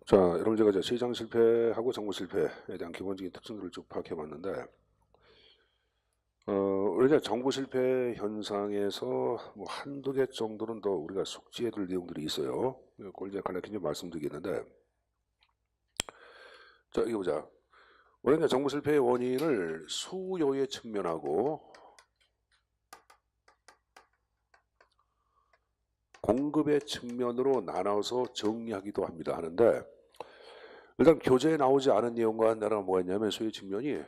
자, 여러분 제가 이제 시장 실패하고 정부 실패에 대한 기본적인 특징들을 쭉 파악해 봤는데, 우리가 정부 실패 현상에서 뭐 한두 개 정도는 더 우리가 숙지해야 될 내용들이 있어요. 그걸 이제 간략히 좀 말씀드리겠는데, 자, 이거 보자. 우리가 정부 실패의 원인을 수요의 측면하고 공급의 측면으로 나눠서 정리하기도 합니다. 하는데, 일단 교재에 나오지 않은 내용과 하나가 뭐가 있냐면 수요의 측면이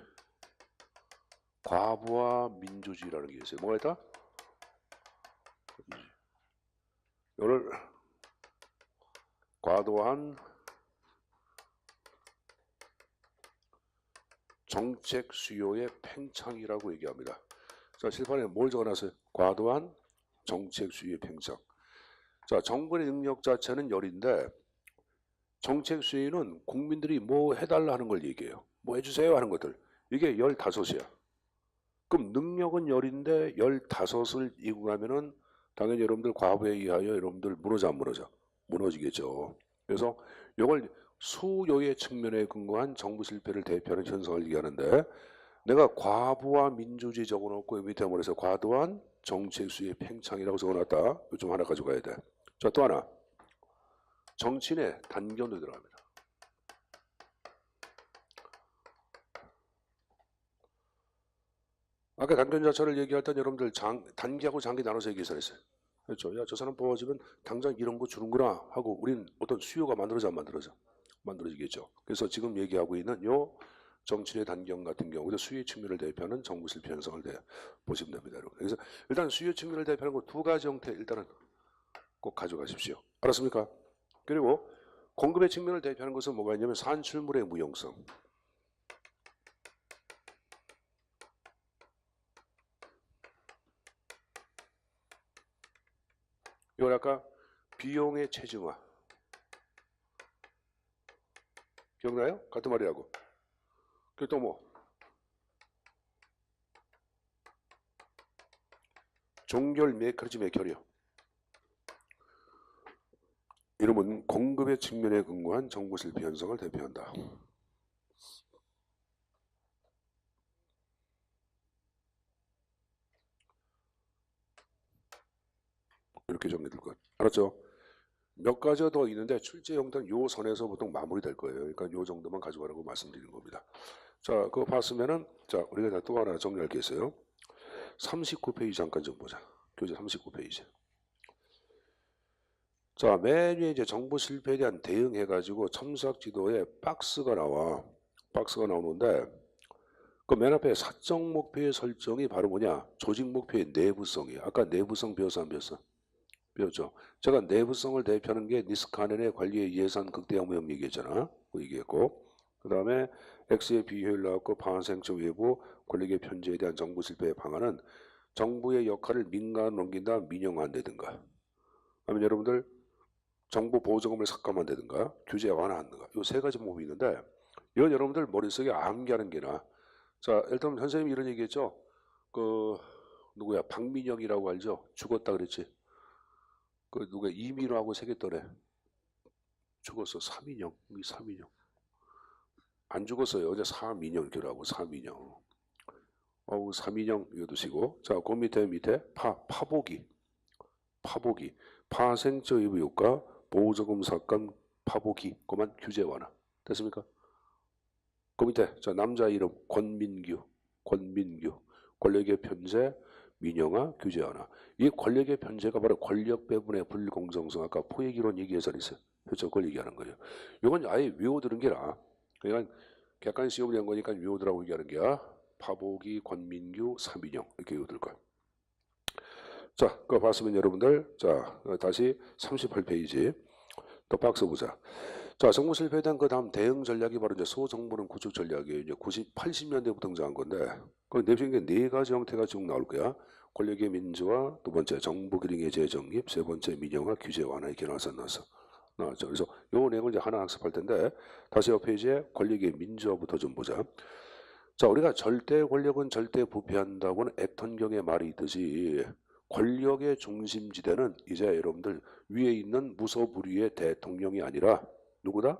과부하 민주주의라는 게 있어요. 뭐가 있다? 이걸 과도한 정책 수요의 팽창이라고 얘기합니다. 자, 실판에 뭘 적어놨어요? 과도한 정책 수요의 팽창. 자, 정부의 능력 자체는 열인데 정책 수요는 국민들이 뭐 해달라 하는 걸 얘기해요. 뭐 해주세요 하는 것들. 이게 15이야. 그럼 능력은 열인데 15을 이루가면은 당연히 여러분들 과부에 의하여 여러분들 무너져 안 무너져? 무너지겠죠. 그래서 이걸 수요의 측면에 근거한 정부 실패를 대표하는 현상을 얘기하는데, 내가 과부하 민주주의 적어놓고 밑에 뭐래서 과도한 정책 수요의 팽창이라고 적어놨다. 이거 좀 하나 가져가야 돼. 자, 또 하나. 정치인의 단견도 들어갑니다. 아까 단견 자체를 얘기할 때 여러분들 단기하고 장기 나눠서 얘기했어요. 그렇죠. 야, 저 사람 뽑아주면 당장 이런 거 주는구나 하고 우린 어떤 수요가 만들어져 안 만들어져? 만들어지겠죠. 그래서 지금 얘기하고 있는 요 정치의 단경 같은 경우도 수요 측면을 대표하는 정부 실패 현상을 보시면 됩니다. 여러분. 그래서 일단 수요 측면을 대표하는 거 두 가지 형태 일단은 꼭 가져가십시오. 알았습니까? 그리고 공급의 측면을 대표하는 것은 뭐가 있냐면 산출물의 무용성. 이걸 아까 비용의 체증화. 기억나요? 같은 말이라고. 그리고 또 뭐? 종결 메커니즘 맥결이요. 이름은 공급의 측면에 근거한 정부 실패 현상을 대표한다. 이렇게 정리될 것. 알았죠? 몇 가지가 더 있는데 출제 형태는 요 선에서 보통 마무리될 거예요. 그러니까 요 정도만 가져가라고 말씀드리는 겁니다. 자, 그거 봤으면은 자, 우리가 또 하나 정리할 게 있어요. 39페이지 잠깐 좀 보자. 교재 39페이지. 자, 맨 위에 이제 정부 실패에 대한 대응해가지고 첨삭 지도에 박스가 나와. 박스가 나오는데 그 맨 앞에 사적 목표의 설정이 바로 뭐냐? 조직 목표의 내부성이야. 아까 내부성 배웠어 안 배웠어? 배웠죠. 제가 내부성을 대표하는 게 니스카넨의 관리의 예산 극대화 무역 얘기했잖아. 그 얘기했고, 그 다음에 X의 비효율 나왔고 방한생적 외부 권력의 편제에 대한 정부 실패의 방안은 정부의 역할을 민간으로 넘긴다, 민영화한다든가, 아니면 여러분들 정부 보조금을 삭감한다든가, 규제 완화한다든가, 이 세 가지 방법이 있는데 이건 여러분들 머릿속에 암기하는 게 나아. 자, 일단 선생님이 이런 얘기했죠. 그 누구야? 박민영이라고 알죠? 죽었다 그랬지. 그 누가 이민호하고 새겼더래. 죽었어. 사민영. 이 사민영. 안 죽었어요. 어제 사민영 교라고 사민영. 어우 사민영 이거 두시고. 자, 그 밑에 파보기. 파보기. 파생적 의무 효과 보조금 삭감 파보기. 그만 규제 완화. 됐습니까? 그 밑에 자 남자 이름 권민규. 권민규. 권력의 편제 민영화 규제 완화. 이 권력의 편제가 바로 권력 배분의 불공정성. 아까 포획이론 얘기해서 있어요. 그렇죠. 그걸 얘기하는 거예요. 이건 아예 외워두는 게 나아. 그러니까 객관 시험을 한 거니까 외워두라고 얘기하는 게야. 파보기, 권민규, 사민영 이렇게 외워둘 거야. 자, 그거 봤으면 여러분들 자 다시 38페이지 또 박스 보자. 자, 정부 실패에 대한 그 다음 대응 전략이 바로 이제 소정부는 구축 전략이에요. 이제 80년대부터 등장한 건데 그 내부적인 네 가지 형태가 쭉 나올 거야. 권력의 민주화, 두 번째 정부 기능의 재정립, 세 번째 민영화, 규제 완화 이렇게 나왔어. 나왔죠. 그래서 요 내용을 이제 하나 학습할 텐데 다시 옆 페이지에 권력의 민주화부터 좀 보자. 자, 우리가 절대 권력은 절대 부패한다고는 액턴경의 말이 있듯이 권력의 중심지대는 이제 여러분들 위에 있는 무소불위의 대통령이 아니라 누구다?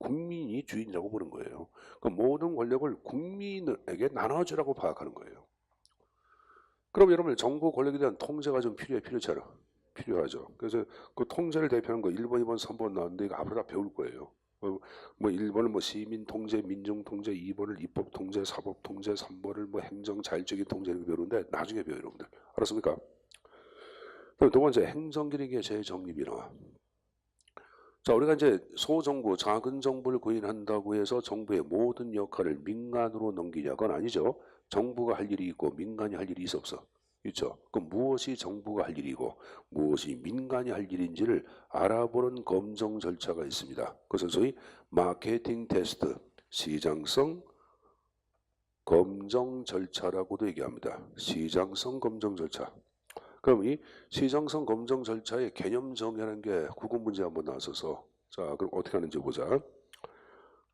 국민이 주인이라고 보는 거예요. 그 모든 권력을 국민에게 나눠주라고 파악하는 거예요. 그럼 여러분 정부 권력에 대한 통제가 좀 필요하지 않아? 필요하죠. 그래서 그 통제를 대표하는 거 1번, 2번, 3번 나왔는데 이거 앞으로 다 배울 거예요. 뭐 1번은 뭐 시민 통제, 민중 통제, 2번을 입법 통제, 사법 통제, 3번을 뭐 행정 자율적인 통제 이렇게 배우는데 나중에 배워요, 여러분들. 알았습니까? 그럼 두 번째 행정기능의 재정립이 나와. 자, 우리가 이제 소정부, 작은 정부를 구인한다고 해서 정부의 모든 역할을 민간으로 넘기냐? 그건 아니죠. 정부가 할 일이 있고 민간이 할 일이 있어 없어? 있죠. 그럼 무엇이 정부가 할 일이고 무엇이 민간이 할 일인지를 알아보는 검증 절차가 있습니다. 그것은 소위 마케팅 테스트, 시장성 검증 절차라고도 얘기합니다. 시장성 검증 절차. 그럼 이 시장성 검증 절차의 개념 정의하는 게 국어 문제 한번 나왔어서 자 그럼 어떻게 하는지 보자.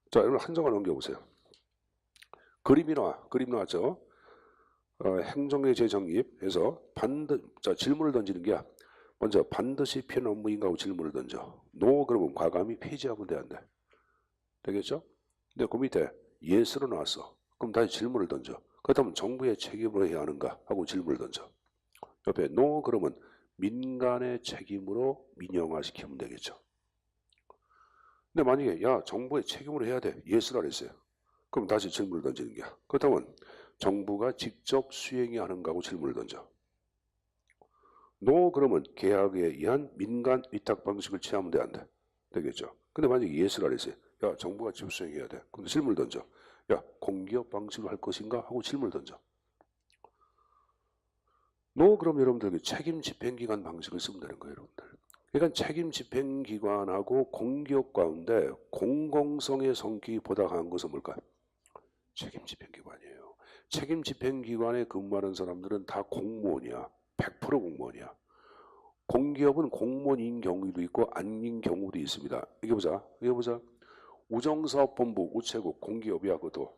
자 여러분 한 장만 넘겨보세요. 그림 나왔죠. 행정의 재정립해서 자 질문을 던지는 게 먼저 반드시 필요한 업무인가 하고 질문을 던져. 노 그러면 과감히 폐지하면 돼 안 돼? 되겠죠? 근데 그 밑에 예스로 나왔어. 그럼 다시 질문을 던져. 그렇다면 정부의 책임으로 해야 하는가 하고 질문을 던져. 옆에 노 그러면 민간의 책임으로 민영화시키면 되겠죠. 근데 만약에 야 정부의 책임으로 해야 돼. 예스라 그랬어요. 그럼 다시 질문을 던지는 거야. 그렇다면 정부가 직접 수행해야 하는가 하고 질문을 던져. 노 그러면 계약에 의한 민간 위탁 방식을 취하면 돼 안 돼? 되겠죠. 근데 만약에 예스라 그랬어요. 야 정부가 직접 수행해야 돼. 근데 질문을 던져. 야 공기업 방식으로 할 것인가 하고 질문을 던져. 노 그럼 여러분들 책임 집행기관 방식을 쓰면 되는 거예요, 여러분들. 그러니까 책임 집행기관하고 공기업 가운데 공공성의 성격이 보다 강한 것은 뭘까? 책임 집행기관이에요. 책임 집행기관에 근무하는 사람들은 다 공무원이야. 100% 공무원이야. 공기업은 공무원인 경우도 있고 아닌 경우도 있습니다. 이게 보자. 우정사업본부, 우체국, 공기업이야, 그것도.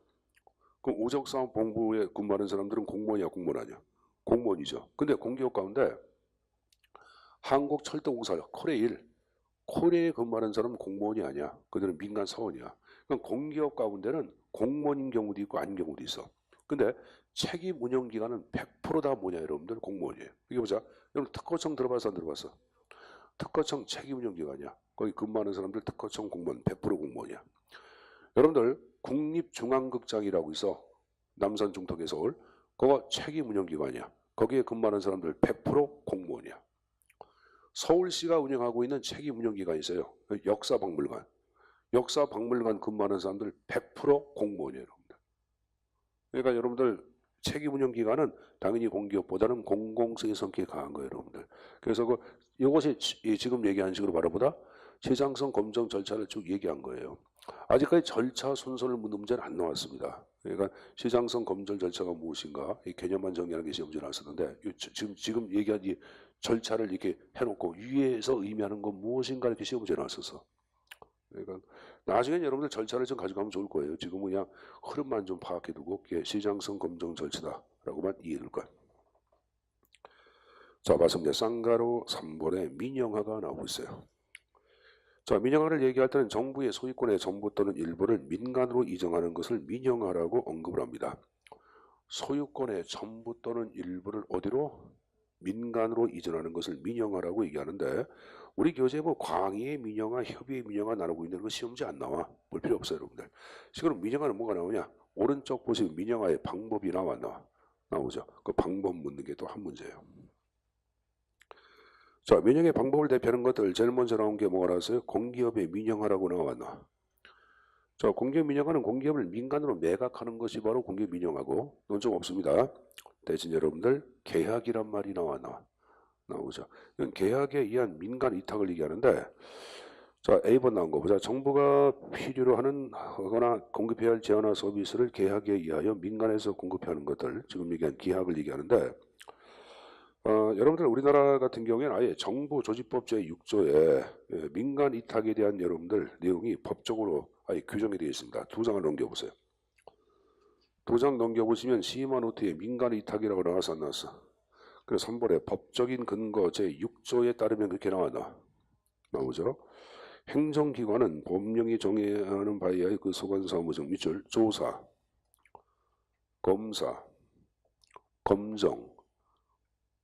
그럼 우정사업본부에 근무하는 사람들은 공무원이야, 공무원 아니야? 공무원이죠. 근데 공기업 가운데 한국철도공사, 코레일에 근무하는 사람은 공무원이 아니야. 그들은 민간 사원이야. 그럼 공기업 가운데는 공무원인 경우도 있고 아닌 경우도 있어. 근데 책임 운영 기관은 100%다 뭐냐 여러분들 공무원이에요. 이게 보자. 여러분 특허청 들어봐서 안 들어봤어? 특허청 책임 운영 기관이야. 거기 근무하는 사람들 특허청 공무원 100% 공무원이야. 여러분들 국립중앙극장이라고 있어. 남산 중턱에 서울. 그거 책임 운영 기관이야. 거기에 근무하는 사람들 100% 공무원이야. 서울시가 운영하고 있는 책임 운영 기관이 있어요. 역사박물관. 역사박물관 근무하는 사람들 100% 공무원이에요, 여러분들. 그러니까 여러분들 책임 운영 기관은 당연히 공기업보다는 공공성의 성격이 강한 거예요, 여러분들. 그래서 이것이 지금 얘기한 식으로 바라보다 시장성 검증 절차를 쭉 얘기한 거예요. 아직까지 절차 순서를 묻는 문제는 안 나왔습니다. 그러니까 시장성 검증 절차가 무엇인가 이 개념만 정리하는 게 시험 문제 나왔었는데 지금 얘기한 이 절차를 이렇게 해놓고 위에서 의미하는 건 무엇인가 이렇게 시험 문제 나왔었어. 그러니까 나중에 여러분들 절차를 좀 가져가면 좋을 거예요. 지금은 그냥 흐름만 좀 파악해두고 그게 시장성 검증 절차다라고만 이해될 거야. 자, 봤습니다. 쌍가로 3번에 민영화가 나오고 있어요. 자, 민영화를 얘기할 때는 정부의 소유권의 전부 또는 일부를 민간으로 이전하는 것을 민영화라고 언급을 합니다. 소유권의 전부 또는 일부를 어디로? 민간으로 이전하는 것을 민영화라고 얘기하는데 우리 교재에 뭐 광의의 민영화, 협의의 민영화 나누고 있는 거 시험지 안 나와. 볼 필요 없어요, 여러분들. 지금 민영화는 뭐가 나오냐? 오른쪽 보시면 민영화의 방법이 나오죠. 그 방법 묻는 게 또 한 문제예요. 자, 민영의 방법을 대표하는 것들 제일 먼저 나온 게 뭐가 나왔어요? 공기업의 민영화라고 나왔나? 자, 공기업 민영화는 공기업을 민간으로 매각하는 것이 바로 공기업 민영화고 논점 없습니다. 대신 여러분들 계약이란 말이 나오죠. 이건 계약에 의한 민간 위탁을 얘기하는데 자 A번 나온 거 보자. 정부가 필요로 하거나 공급해야 할 제어나 서비스를 계약에 의하여 민간에서 공급하는 것들 지금 얘기한 기약을 얘기하는데 여러분들 우리나라 같은 경우에는 아예 정부 조직법 제6조에 민간 위탁에 대한 여러분들 내용이 법적으로 아예 규정이 되어 있습니다. 두 장을 넘겨보세요. 두 장 넘겨보시면 시마노트에 민간 위탁이라고 나와서 안 나왔어? 그래서 3번에 법적인 근거 제6조에 따르면 그렇게 나오죠. 행정기관은 법령이 정해하는 바에 의하여 그 소관사무적 밑줄 조사, 검사, 검정,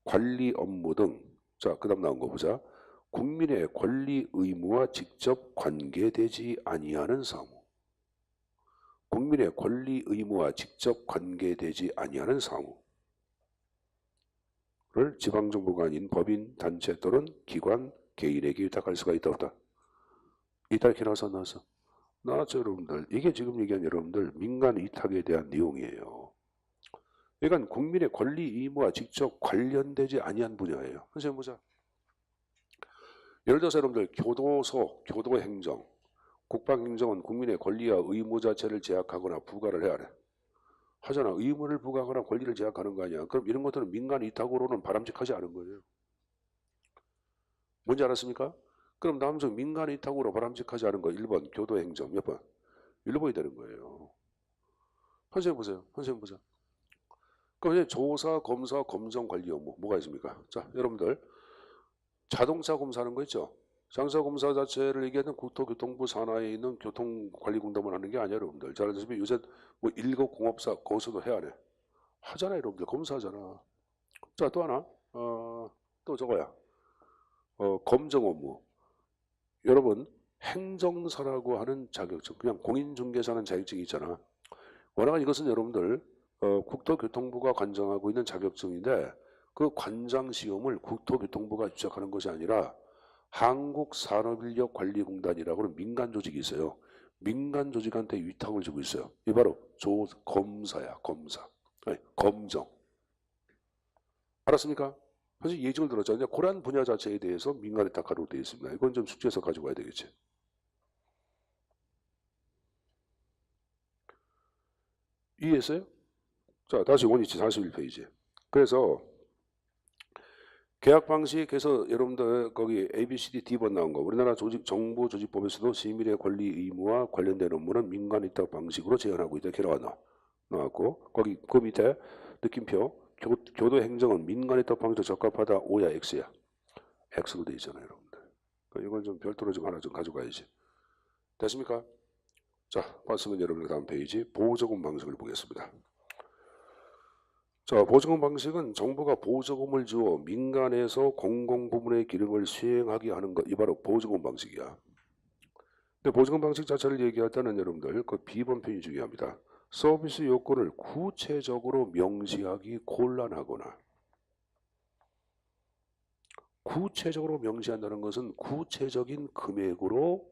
관리 업무 등. 자, 그 다음 나온 거 보자. 국민의 권리 의무와 직접 관계되지 아니하는 사무. 국민의 권리 의무와 직접 관계되지 아니하는 사무를 지방정부가 아닌 법인, 단체 또는 기관, 개인에게 위탁할 수가 있다 없다. 있다 이렇게 나왔어. 나왔죠 여러분들. 이게 지금 얘기한 여러분들 민간 위탁에 대한 내용이에요. 그러니까 국민의 권리 의무와 직접 관련되지 아니한 분야예요. 선생님 보자. 예를 들어서 여러분들 교도소, 교도행정, 국방행정은 국민의 권리와 의무 자체를 제약하거나 부과를 해야 돼. 하잖아. 의무를 부과하거나 권리를 제약하는 거 아니야. 그럼 이런 것들은 민간 위탁으로는 바람직하지 않은 거예요. 뭔지 알았습니까? 그럼 다음성 민간 위탁으로 바람직하지 않은 거 1번 교도행정 몇 번? 1번이 되는 거예요. 선생님 보세요. 선생님 보세요. 그럼 이제 조사, 검사, 검정 관리 업무 뭐가 있습니까? 자, 여러분들 자동차 검사하는 거 있죠? 장사 검사 자체를 얘기하는 국토교통부 산하에 있는 교통관리공단만 하는 게 아니에요, 여러분들. 잘 아시다시피 요새 뭐 1급 공업사 거기서도 해야 돼. 하잖아요, 여러분들. 검사하잖아. 자, 또 하나. 또 저거야. 검정 업무. 여러분, 행정사라고 하는 자격증, 그냥 공인중개사는 자격증이 있잖아. 워낙 이것은 여러분들 국토교통부가 관장하고 있는 자격증인데 그 관장 시험을 국토교통부가 주최하는 것이 아니라 한국산업인력관리공단이라고 하는 민간 조직이 있어요. 민간 조직한테 위탁을 주고 있어요. 이 바로 검사야, 검사. 아니, 검정. 알았습니까? 사실 예증을 들었잖아요. 그런 분야 자체에 대해서 민간 위탁하도록 되어 있습니다. 이건 좀 숙지해서 가지고 가야 되겠지. 이해했어요? 자, 다시 원위치 41페이지. 그래서 계약 방식에서 여러분들 거기 ABCD D번 나온 거 우리나라 정보조직법에서도 시민의 권리 의무와 관련된 업무는 민간 위탁 방식으로 제한하고 있다. 이렇게 나왔고 거기 그 밑에 느낌표 교도행정은 민간 위탁 방식으로 적합하다. O야 X야. X로 돼 있잖아요 여러분들. 그러니까 이건 좀 별도로 좀 하나 좀 가져가야지. 됐습니까? 자, 봤으면 여러분들 다음 페이지 보조금 방식을 보겠습니다. 자, 보조금 방식은 정부가 보조금을 주어 민간에서 공공부문의 기능을 수행하게 하는 것, 이 바로 보조금 방식이야. 근데 보조금 방식 자체를 얘기할 때는 여러분들 그 B번 표현이 중요합니다. 서비스 요건을 구체적으로 명시하기 곤란하거나 구체적으로 명시한다는 것은 구체적인 금액으로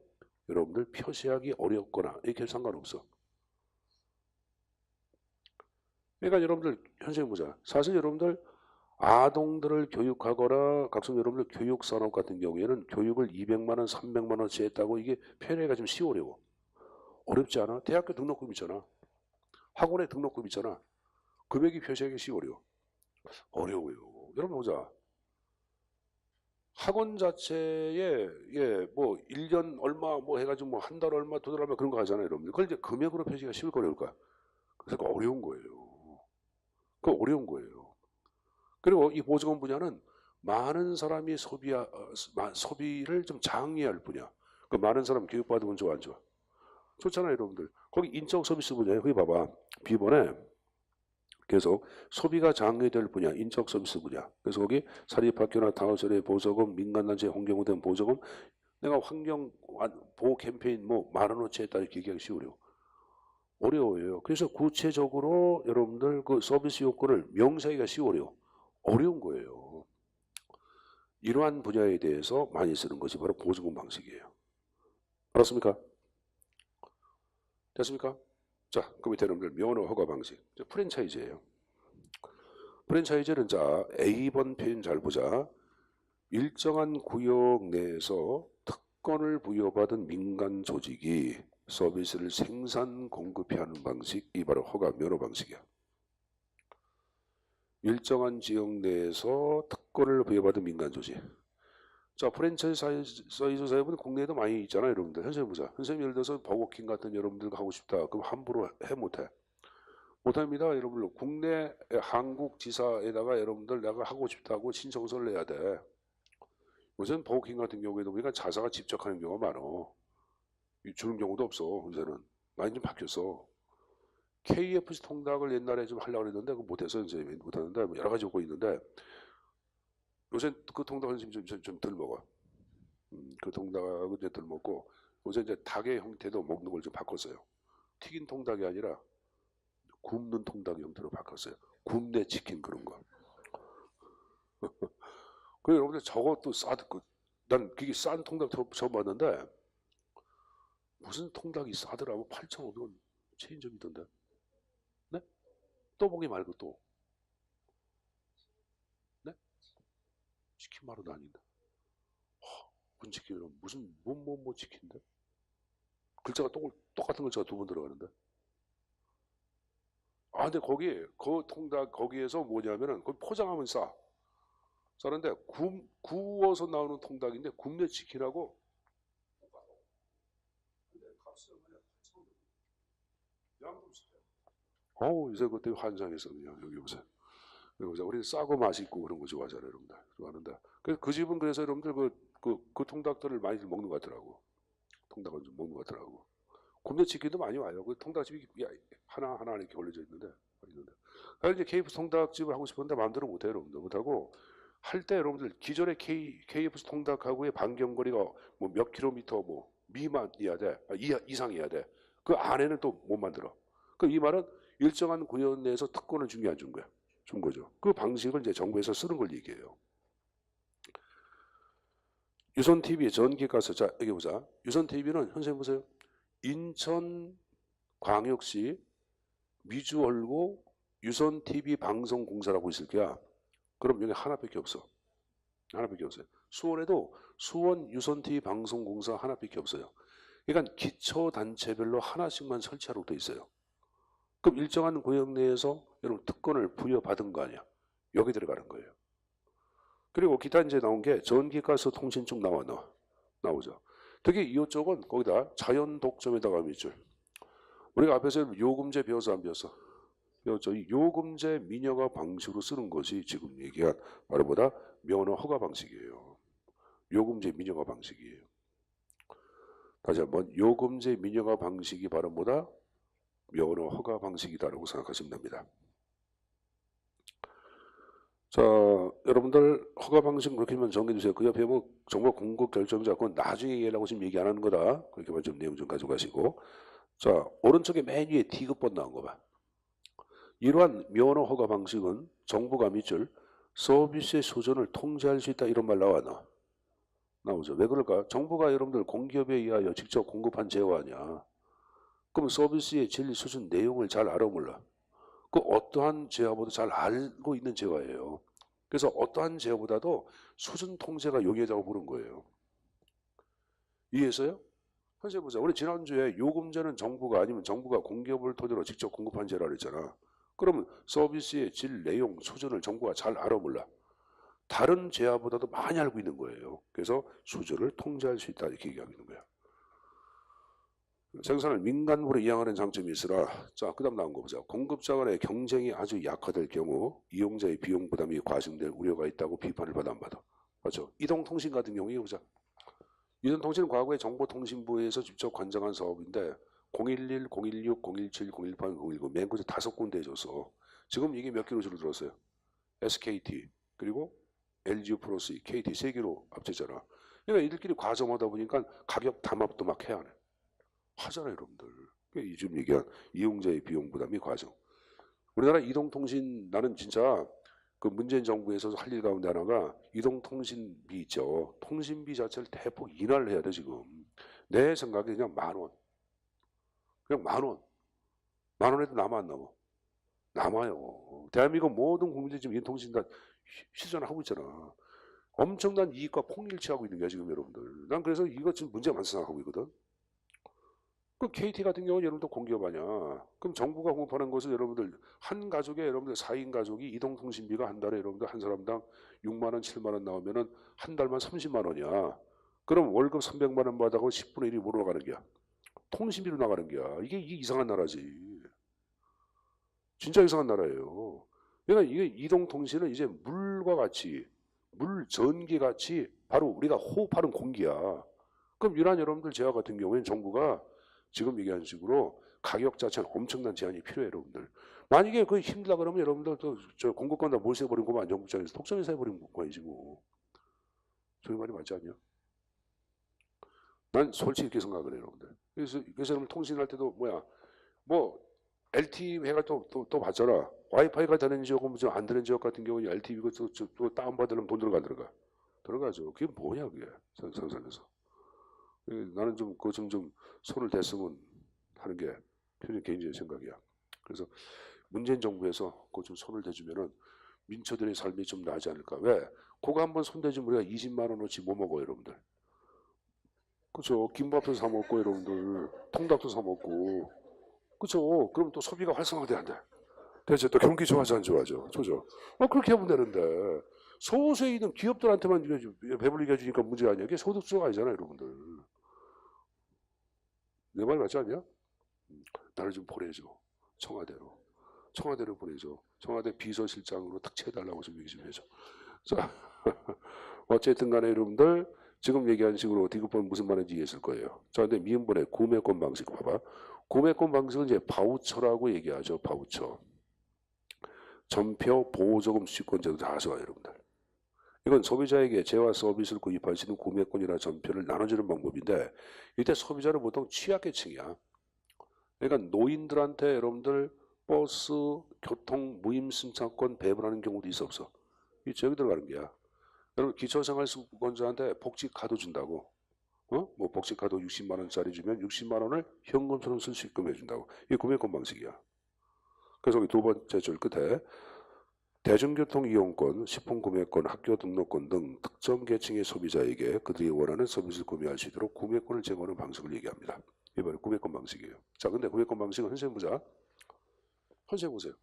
여러분들 표시하기 어렵거나 이렇게 상관없어. 그러니까 여러분들 현실 보자. 사실 여러분들 아동들을 교육하거나 각종 여러분들 교육산업 같은 경우에는 교육을 200만 원, 300만 원치 했다고 이게 표현하기가 좀 어려워. 어렵지 않아? 대학교 등록금 있잖아. 학원에 등록금 있잖아. 금액이 표시하기 어려워. 어려워요. 여러분 보자. 학원 자체에 뭐 1년 얼마 뭐 해가지고 뭐 한 달 얼마, 두 달 얼마 그런 거 하잖아요, 여러분들. 그걸 이제 금액으로 표시가 쉬울 거 어려울까? 그러니까 어려운 거예요. 그 어려운 거예요. 그리고 이 보조금 분야는 많은 사람이 소비를 좀 장려할 분야. 그 많은 사람 교육받으면 좋아 안 좋아? 좋잖아요 여러분들. 거기 인적 서비스 분야에 거기 봐봐. B번에 계속 소비가 장려될 분야, 인적 서비스 분야. 그래서 거기 사립학교나 다우셀의 보조금, 민간단체 환경부 등 보조금, 내가 환경 보호 캠페인 뭐 10,000원어치 했다 이렇게 얘기하기 어려워요. 그래서 구체적으로 여러분들 그 서비스 요건을 명시하기가 어려워. 어려운 거예요. 이러한 분야에 대해서 많이 쓰는 것이 바로 보조금 방식이에요. 알았습니까? 됐습니까? 자, 그 밑에 여러분들 면허 허가 방식. 프랜차이즈예요. 프랜차이즈는 자, A번 표현 잘 보자. 일정한 구역 내에서 특권을 부여받은 민간 조직이 서비스를 생산 공급해 하는 방식, 이 바로 허가 면허 방식이야. 일정한 지역 내에서 특권을 부여받은 민간 조직. 자, 프랜차이즈 사업은 국내에도 많이 있잖아요, 여러분들. 선생님 보자. 선생님 예를 들어서 버거킹 같은 여러분들 하고 싶다. 그럼 함부로 못해. 못합니다, 여러분들. 국내 한국 지사에다가 여러분들 내가 하고 싶다고 신청서를 내야 돼. 요새는 버거킹 같은 경우에도 보니까 자사가 집적하는 경우가 많어. 주는 경우도 없어. 요새는 많이 좀 바뀌었어. KFC 통닭을 옛날에 좀 하려고 했는데 그거 못해서 이제 못하는데 뭐 여러 가지 요거 있는데 요새 그 통닭은 좀 덜 먹어. 그 통닭은 이제 덜 먹고 요새 이제 닭의 형태도 먹는 걸 좀 바꿨어요. 튀긴 통닭이 아니라 굽는 통닭 형태로 바꿨어요. 굽네 치킨 그런 거. 그래 여러분들 저것도 난 그게 싼 통닭 처음 봤는데 무슨 통닭이 싸더라고 8,500원 체인점이던데. 네? 떠보기 말고 또. 네? 치킨 말은 아닌데. 무슨 치킨이라 무슨 뭐 치킨인데? 글자가 똑같은 글자가 두 번 들어가는데. 아 근데 그 통닭 거기에서 뭐냐면은 그 포장하면 싸는데 구워서 나오는 통닭인데 굽네 치킨하고 어우 요새 그때 환장했어 그냥 여기 보세요. 여기 보세요. 우리 싸고 맛있고 그런 거 좋아하잖아요 여러분들. 좋아하는데 그 집은 그래서 여러분들 그 통닭들을 많이 먹는 것 같더라고. 통닭을 좀 먹는 것 같더라고. 굽네 치킨도 많이 와요. 그 통닭집이 하나 이렇게 올려져 있는데. 그래서 이제 KFC 통닭집을 하고 싶은데 마음대로 못해요 여러분들. 못하고 할 때 여러분들 기존의 KFC 통닭하고의 반경거리가 뭐 몇 킬로미터 뭐 미만이어야 돼. 이상이어야 돼. 그 안에는 또 못 만들어. 그 이 말은 일정한 구역 내에서 특권을 준 게 안 준 거야. 준 거죠. 그 방식을 이제 정부에서 쓰는 걸 얘기해요. 유선 TV 전기가스. 자 여기 보자. 유선 TV는 선생님 보세요. 인천광역시 미주얼고 유선 TV 방송공사라고 있을 거야. 그럼 여기 하나밖에 없어. 하나밖에 없어요. 수원에도 수원 유선 TV 방송공사 하나밖에 없어요. 그러니까 기초단체별로 하나씩만 설치하라고 돼 있어요. 그럼 일정한 구역 내에서 여러분 특권을 부여받은 거 아니야. 여기 들어가는 거예요. 그리고 기타 이제 나온 게 전기가스 통신 쪽 나오죠. 특히 이쪽은 거기다 자연 독점에다가 밑줄. 우리가 앞에서 요금제 배워서 안 배웠어? 배웠죠. 이 요금제 민영화 방식으로 쓰는 것이 지금 얘기한 바로 뭐다? 면허 허가 방식이에요. 요금제 민영화 방식이에요. 다시 한번 요금제 민영화 방식이 바로 뭐다? 면허 허가 방식이다라고 생각하시면 됩니다. 자, 여러분들 허가 방식 그렇게만 정해주세요. 그 옆에 뭐 정보 공급 결정자 그건 나중에 얘기하려고 지금 얘기 안 하는 거다. 그렇게만 좀 내용 좀 가져가시고. 자, 오른쪽에 맨 위에 D급번 나온 거 봐. 이러한 면허 허가 방식은 정부가 밑줄 서비스의 수준을 통제할 수 있다 이런 말 나오죠. 왜 그럴까? 정부가 여러분들 공기업에 의하여 직접 공급한 제어 아니야. 그럼 서비스의 질 수준 내용을 잘 알아 몰라? 그 어떠한 제어보다 잘 알고 있는 제어예요. 그래서 어떠한 제어보다도 수준 통제가 용이하다고 부른 거예요. 이해했어요? 선생님 보세요. 우리 지난주에 요금제는 정부가 아니면 정부가 공기업을 토대로 직접 공급한 제라고 했잖아. 그러면 서비스의 질, 내용, 수준을 정부가 잘 알아 몰라? 다른 제야보다도 많이 알고 있는 거예요. 그래서 수준을 통제할 수 있다 이렇게 얘기하고 있는 거야. 생산을 민간으로 이양하는 장점이 있으라. 자, 그 다음 나온 거 보자. 공급자 간의 경쟁이 아주 약화될 경우 이용자의 비용 부담이 과징될 우려가 있다고 비판을 받아 안 받아. 맞죠? 이동통신 같은 경우에 보자. 이동통신은 과거에 정보통신부에서 직접 관장한 사업인데 011, 016, 017, 018, 019 맨 끝에 5군데 해줘서 지금 이게 몇 개로 줄어들었어요? SKT 그리고 LG 플러스 KT 3개로 합쳤잖아. 그러니까 이들끼리 과점하다 보니까 가격 담합도 막 해야 하네. 하잖아요 여러분들. 요즘 얘기한 이용자의 비용 부담이 과정. 우리나라 이동통신 나는 진짜 그 문재인 정부에서 할 일 가운데 하나가 이동통신비 있죠. 통신비 자체를 대폭 인하를 해야 돼 지금. 내 생각에 그냥 10,000원. 그냥 10,000원. 10,000원에도 남아 안 남아? 남아요. 대한민국 모든 국민들이 지금 이동통신 다 휴전하고 있잖아. 엄청난 이익과 폭일치하고 있는 거야 지금 여러분들. 난 그래서 이거 지금 문제가 많다 생각하고 있거든. 그 KT 같은 경우는 여러분들 공기업 아니야. 그럼 정부가 공급하는 것은 여러분들 한 가족에 여러분들 4인 가족이 이동통신비가 한 달에 여러분들 한 사람당 6만 원, 7만 원 나오면은 한 달만 30만 원이야. 그럼 월급 300만 원 받아고 10분의 1이 뭐로 나가는 거야? 통신비로 나가는 거야. 이게 이상한 나라지. 진짜 이상한 나라예요. 그러니까 이게 이동통신은 이제 물과 같이 물 전기 같이 바로 우리가 호흡하는 공기야. 그럼 이러한 여러분들 제와 같은 경우에는 정부가 지금 얘기한 식으로 가격 자체는 엄청난 제한이 필요해요, 여러분들. 만약에 그 힘들다 그러면 여러분들 또 저 공급권 다 몰수해버린 거면 정부 입장에서 독점해서 해버린 거야지 뭐. 저희 말이 맞지 않냐? 난 솔직히 이렇게 생각을 해요, 여러분들. 그래서 여러분 통신할 때도 뭐 LTE 해가 또 봤잖아. 와이파이가 되는 지역은 안 되는 지역 같은 경우는 LTE 이거 또 다운받으려면 돈 들어가 안 들어가? 들어가죠. 그게 뭐냐 그게 상상에서. 나는 좀 그거 좀 손을 댔으면 하는 게 개인적인 생각이야. 그래서 문재인 정부에서 그거 좀 손을 대주면은 민초들의 삶이 좀 나지 않을까. 왜? 그거 한번 손대주면 우리가 20만 원어치 뭐 먹어요, 여러분들. 그렇죠. 김밥도 사 먹고 여러분들 통닭도 사 먹고. 그렇죠. 그럼 또 소비가 활성화돼야 돼. 대체 또 경기 좋아져 안 좋아져? 좋죠. 그렇게 하면 되는데 소수에 있는 기업들한테만 배불리게 해주니까 문제 아니야. 이게 소득주가 아니잖아요, 여러분들. 내 말 맞지 않냐? 나를 좀 보내줘. 청와대로. 청와대로 보내줘. 청와대 비서실장으로 탁치해달라고 좀 얘기 좀 해줘. 자, 어쨌든 간에 여러분들 지금 얘기한 식으로 디귿번 무슨 말인지 이해했을 거예요. 자, 근데 미음분의 구매권 방식 봐봐. 구매권 방식은 이제 바우처라고 얘기하죠. 바우처. 전표, 보조금, 수익권제도 다 좋아요, 여러분들. 이건 소비자에게 재화 서비스를 구입할 수 있는 구매권이나 전표를 나눠주는 방법인데 이때 소비자는 보통 취약계층이야. 그러니까 노인들한테 여러분들 버스, 교통, 무임승차권 배분하는 경우도 있어 없어? 있죠. 여기 들어가는 게야. 여러분 기초생활수급권자한테 복지카드 준다고. 뭐 복지카드 60만 원짜리 주면 60만 원을 현금처럼 쓸 수 있게끔 해준다고. 이게 구매권 방식이야. 그래서 여기 두 번째 줄 끝에 대중교통 이용권, 식품 구매권, 학교 등록권 등 특정 계층의 소비자에게 그들이 원하는 서비스를 구매할 수 있도록 구매권을 제공하는 방식을 얘기합니다. 이번에 구매권 방식이에요. 자, 근데 구매권 방식은 선생님 보자. 선생님 보세요.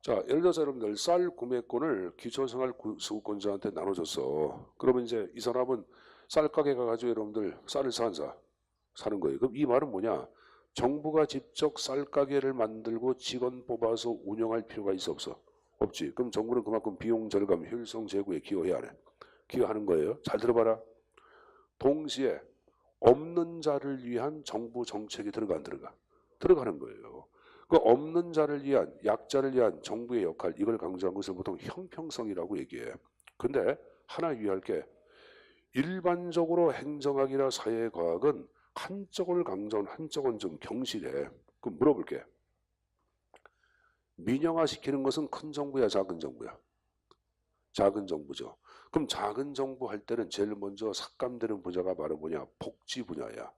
자, 예를 들어서 여러분들 쌀 구매권을 기초생활수급권자한테 나눠줬어. 그러면 이제 이 사람은 쌀 가게 가가지고 여러분들 쌀을 사는 거예요. 그럼 이 말은 뭐냐? 정부가 직접 쌀 가게를 만들고 직원 뽑아서 운영할 필요가 있어 없어? 없지. 그럼 정부는 그만큼 비용 절감, 효율성 제고에 기여해야 안 해? 기여하는 거예요. 잘 들어봐라. 동시에 없는 자를 위한 정부 정책이 들어가 안 들어가? 들어가는 거예요. 그 없는 자를 위한, 약자를 위한 정부의 역할, 이걸 강조한 것을 보통 형평성이라고 얘기해. 근데 하나 유의할 게 일반적으로 행정학이나 사회과학은 한쪽을 강조하는 한쪽은 좀 경실해. 그럼 물어볼게. 민영화시키는 것은 큰 정부야, 작은 정부야? 작은 정부죠. 그럼 작은 정부 할 때는 제일 먼저 삭감되는 분야가 바로 뭐냐? 복지 분야야.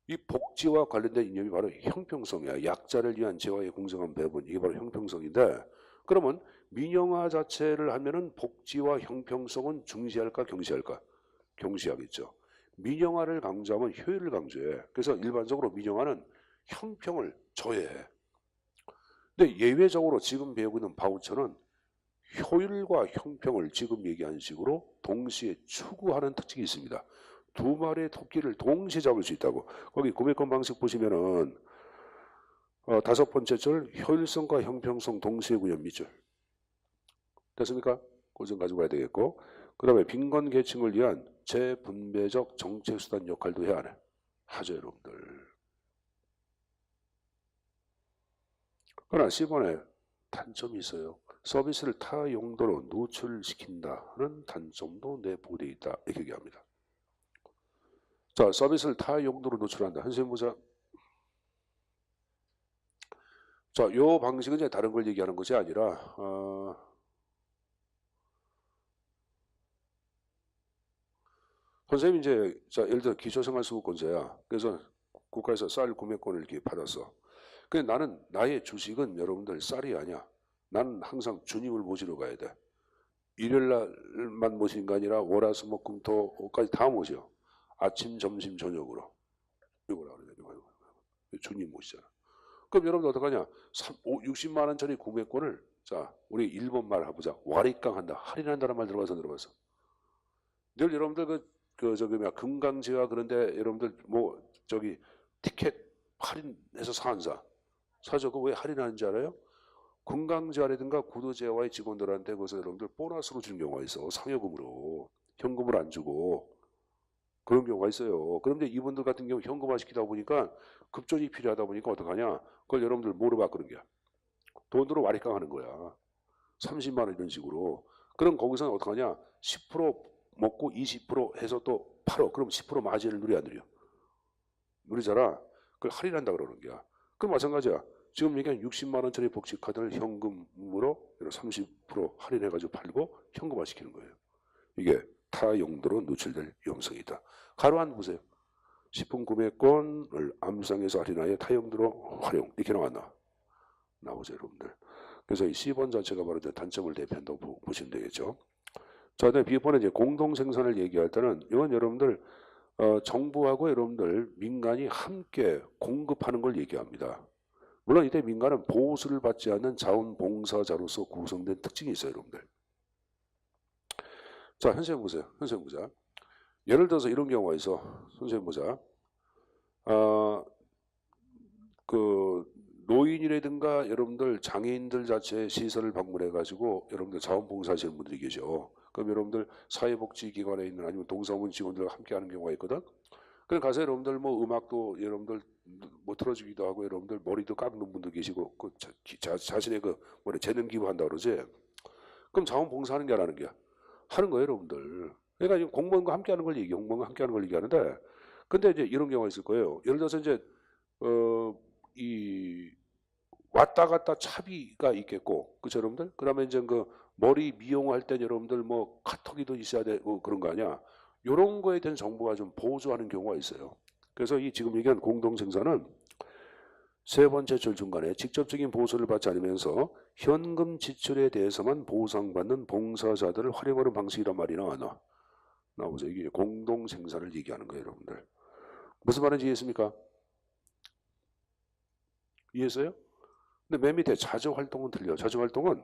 이 복지와 관련된 이념이 바로 형평성이야. 약자를 위한 재화의 공정한 배분, 이게 바로 형평성인데, 그러면 민영화 자체를 하면은 복지와 형평성은 중시할까 경시할까? 경시하겠죠. 민영화를 강조하면 효율을 강조해. 그래서 일반적으로 민영화는 형평을 저해해. 근데 예외적으로 지금 배우고 있는 바우처는 효율과 형평을 지금 얘기한 식으로 동시에 추구하는 특징이 있습니다. 두 마리의 토끼를 동시에 잡을 수 있다고. 거기 구매권 방식 보시면은 다섯 번째 줄 효율성과 형평성 동시에 구현 밑줄. 됐습니까? 그거 좀 가지고 가야 되겠고. 그 다음에 빈곤 계층을 위한 재분배적 정책수단 역할도 해야 하네. 하죠, 여러분들. 그러나 10번에 단점이 있어요. 서비스를 타 용도로 노출시킨다는 단점도 내포되어 있다. 이렇게 얘기합니다. 자, 서비스를 타 용도로 노출한다. 선생님 보자. 자, 요 방식은 이제 다른 걸 얘기하는 것이 아니라 선생님 이제 자, 예를 들어 기초생활수급권자야. 그래서 국가에서 쌀 구매권을 이렇게 받았어. 근데 나는 나의 주식은 여러분들 쌀이 아니야. 나는 항상 주님을 모시러 가야 돼. 일요일 날만 모시는 게 아니라 월화수목금토까지 다 모셔. 아침, 점심, 저녁으로. 이거라 그래. 주님 모시잖아. 그럼 여러분 어떡하냐? 60만 원짜리 구매권을 자, 우리 일본 말 해보자. 와리깡 한다. 할인한다는 말 들어봤어? 늘 여러분들 금강지와 그런데 여러분들 티켓 할인해서 사죠. 그거 왜 할인하는지 알아요? 금강지와라든가 구도제와의 직원들한테 그것을 여러분들 보너스로 주는 경우가 있어. 상여금으로. 현금을 안 주고 그런 경우가 있어요. 그런데 이분들 같은 경우 현금화 시키다 보니까 급전이 필요하다 보니까 어떡하냐? 그걸 여러분들 뭐로 바꾸는 거야? 돈으로 와리깡 하는 거야. 30만 원 이런 식으로. 그럼 거기서는 어떡하냐? 10% 먹고 20% 해서 또 팔어. 그럼 10% 마진을 누려 안 누려? 누리잖아. 그걸 할인한다 그러는 거야. 그럼 마찬가지야. 지금 얘기한 60만 원짜리 복지카드를 현금으로 30% 할인해가지고 팔고 현금화 시키는 거예요. 이게 타 용도로 노출될 위험성이 있다. 가로 안 보세요. 식품 구매권을 암상에서 할인하여 타 용도로 활용. 이렇게 나왔나? 나오죠, 여러분들. 그래서 이 C번 자체가 바로 단점을 대표한다고 보시면 되겠죠. 자, 그다음에 B번에 이제 공동 생산을 얘기할 때는 이건 여러분들 정부하고 여러분들 민간이 함께 공급하는 걸 얘기합니다. 물론 이때 민간은 보수를 받지 않는 자원봉사자로서 구성된 특징이 있어요, 여러분들. 자, 선생님 보세요. 선생님 보자. 예를 들어서 이런 경우가 있어. 선생님 보자. 그 노인이라든가 여러분들 장애인들 자체 시설을 방문해 가지고 여러분들 자원봉사 하시는 분들이 계셔. 그럼 여러분들 사회복지기관에 있는 아니면 동사무소 직원들과 함께 하는 경우가 있거든. 그럼 가서 여러분들 뭐 음악도 여러분들 뭐 틀어주기도 하고 여러분들 머리도 깎는 분도 계시고 그 자신의 그 뭐래 재능 기부한다 그러지. 그럼 자원봉사하는 게 안 하는 게 하는 거예요, 여러분들. 그러니까 지금 공무원과 함께 하는 걸 얘기해. 공무원과 함께 하는 걸 얘기하는데 근데 이제 이런 경우가 있을 거예요. 예를 들어서 이제 이 왔다 갔다 차비가 있겠고, 그죠, 여러분들? 그러면 이제 그 머리 미용할 때 여러분들 뭐 카톡이도 있어야 되고 그런 거 아니야? 이런 거에 대한 정부가 좀 보조하는 경우가 있어요. 그래서 이 지금 얘기한 공동생산은 세 번째 줄 중간에 직접적인 보수를 받지 않으면서 현금 지출에 대해서만 보상받는 봉사자들을 활용하는 방식이란 말이 나오죠. 이게 공동생산을 얘기하는 거예요, 여러분들. 무슨 말인지 이해했습니까? 이해했어요? 근데 맨 밑에 자주활동은 틀려. 자주활동은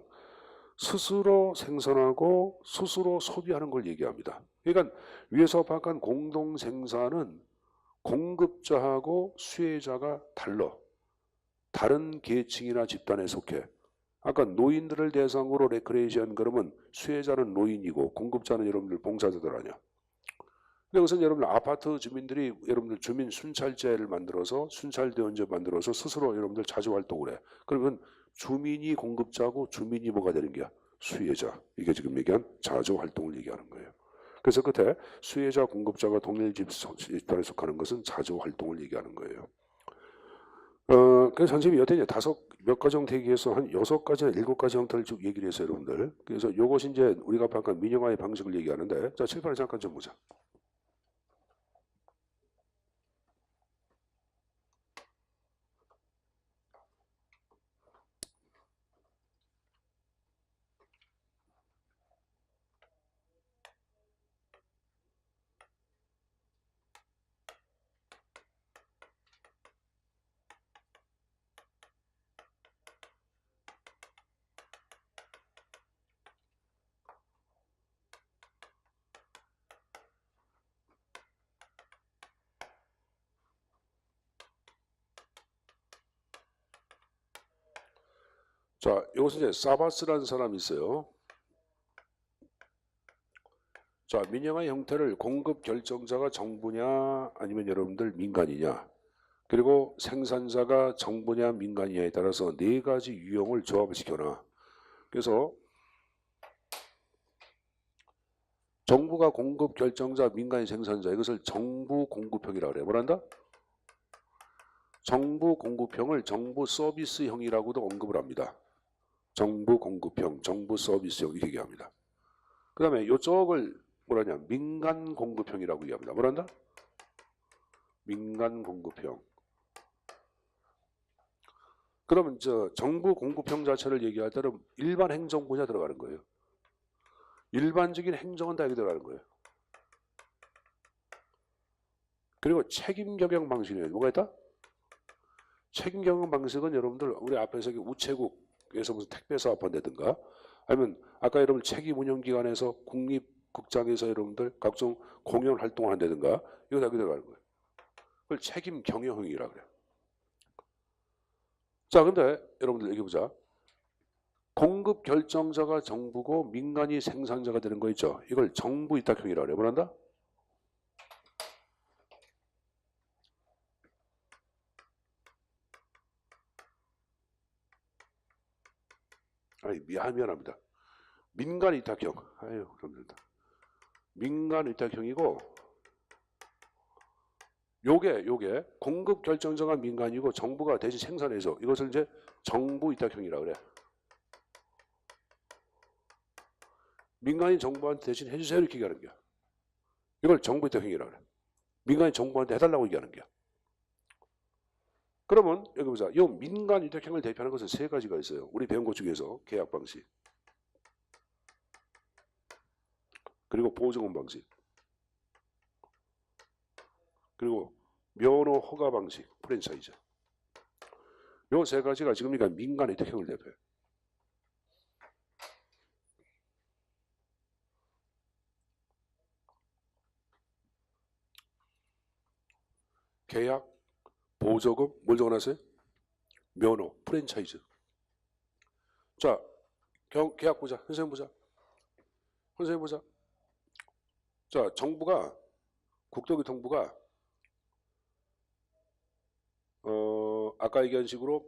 스스로 생산하고 스스로 소비하는 걸 얘기합니다. 그러니까 위에서 파악한 공동생산은 공급자하고 수혜자가 달라. 다른 계층이나 집단에 속해. 아까 노인들을 대상으로 레크레이션 그러면 수혜자는 노인이고 공급자는 여러분들 봉사자들 아니야. 근데 우선 여러분들 아파트 주민들이 여러분들 주민 순찰제를 만들어서 순찰대원제 만들어서 스스로 여러분들 자주 활동을 해. 그러면 주민이 공급자고 주민이 뭐가 되는 거야? 수혜자. 이게 지금 얘기한 자주 활동을 얘기하는 거예요. 그래서 끝에 수혜자 공급자가 동일 집단에 속하는 것은 자주 활동을 얘기하는 거예요. 그래서 선생님이 여태 이제 몇 가지 형태 얘기해서 한 6가지나 7가지 형태를 쭉 얘기를 했어요, 여러분들. 그래서 요것이 이제 우리가 아까 민영화의 방식을 얘기하는데, 자, 칠판에 잠깐 좀 보자. 자, 이것은 이제 사바스라는 사람이 있어요. 자, 민영화의 형태를 공급 결정자가 정부냐 아니면 여러분들 민간이냐, 그리고 생산자가 정부냐 민간이냐에 따라서 4가지 유형을 조합을 시켜놔. 그래서 정부가 공급 결정자, 민간이 생산자, 이것을 정부 공급형이라고 그래요. 뭐란다? 정부 공급형을 정부 서비스형이라고도 언급을 합니다. 정부 공급형, 정부 서비스형 이렇게 얘기합니다. 그 다음에 이쪽을 뭐라냐? 민간 공급형이라고 얘기합니다. 뭐란다? 민간 공급형. 그러면 저 정부 공급형 자체를 얘기할 때는 일반 행정 분야 들어가는 거예요. 일반적인 행정은 다 여기 들어가는 거예요. 그리고 책임 경영 방식이에요. 뭐가 있다? 책임 경영 방식은 여러분들 우리 앞에서 우체국에서 무슨 택배 사업한다든가 아니면 아까 여러분 책임 운영 기관에서 국립극장에서 여러분들 각종 공연 활동을 한다든가 이거 다 여기 들어가는 거예요. 그걸 책임 경영형이라고 그래요. 자, 근데 여러분들 얘기해 보자. 공급 결정자가 정부고 민간이 생산자가 되는 거 있죠. 이걸 정부 위탁형이라고 그래. 뭐란다? 아니 미안합니다. 민간 위탁형. 아유 그럼니다. 민간 위탁형이고 요게 공급 결정자가 민간이고 정부가 대신 생산해서 이것을 이제 정부 위탁형이라고 그래. 민간이 정부한테 대신 해주세요 이렇게 얘기하는 거야. 이걸 정부 위탁형이라고 그래. 민간이 정부한테 해달라고 얘기하는 거야. 그러면 여기 보자. 이 민간 위탁형을 대표하는 것은 세 가지가 있어요. 우리 배운 것 중에서 계약 방식, 그리고 보증금 방식, 그리고 면허 허가 방식, 프랜차이즈. 요 세 가지가 지금 그러니까 민간 위탁형을 대표해요. 계약, 보조금, 뭘 적어놨어요? 면허, 프랜차이즈. 자, 계약 보자. 선생님 보자. 선생님 보자. 자, 정부가, 국토교통부가 아까 얘기한 식으로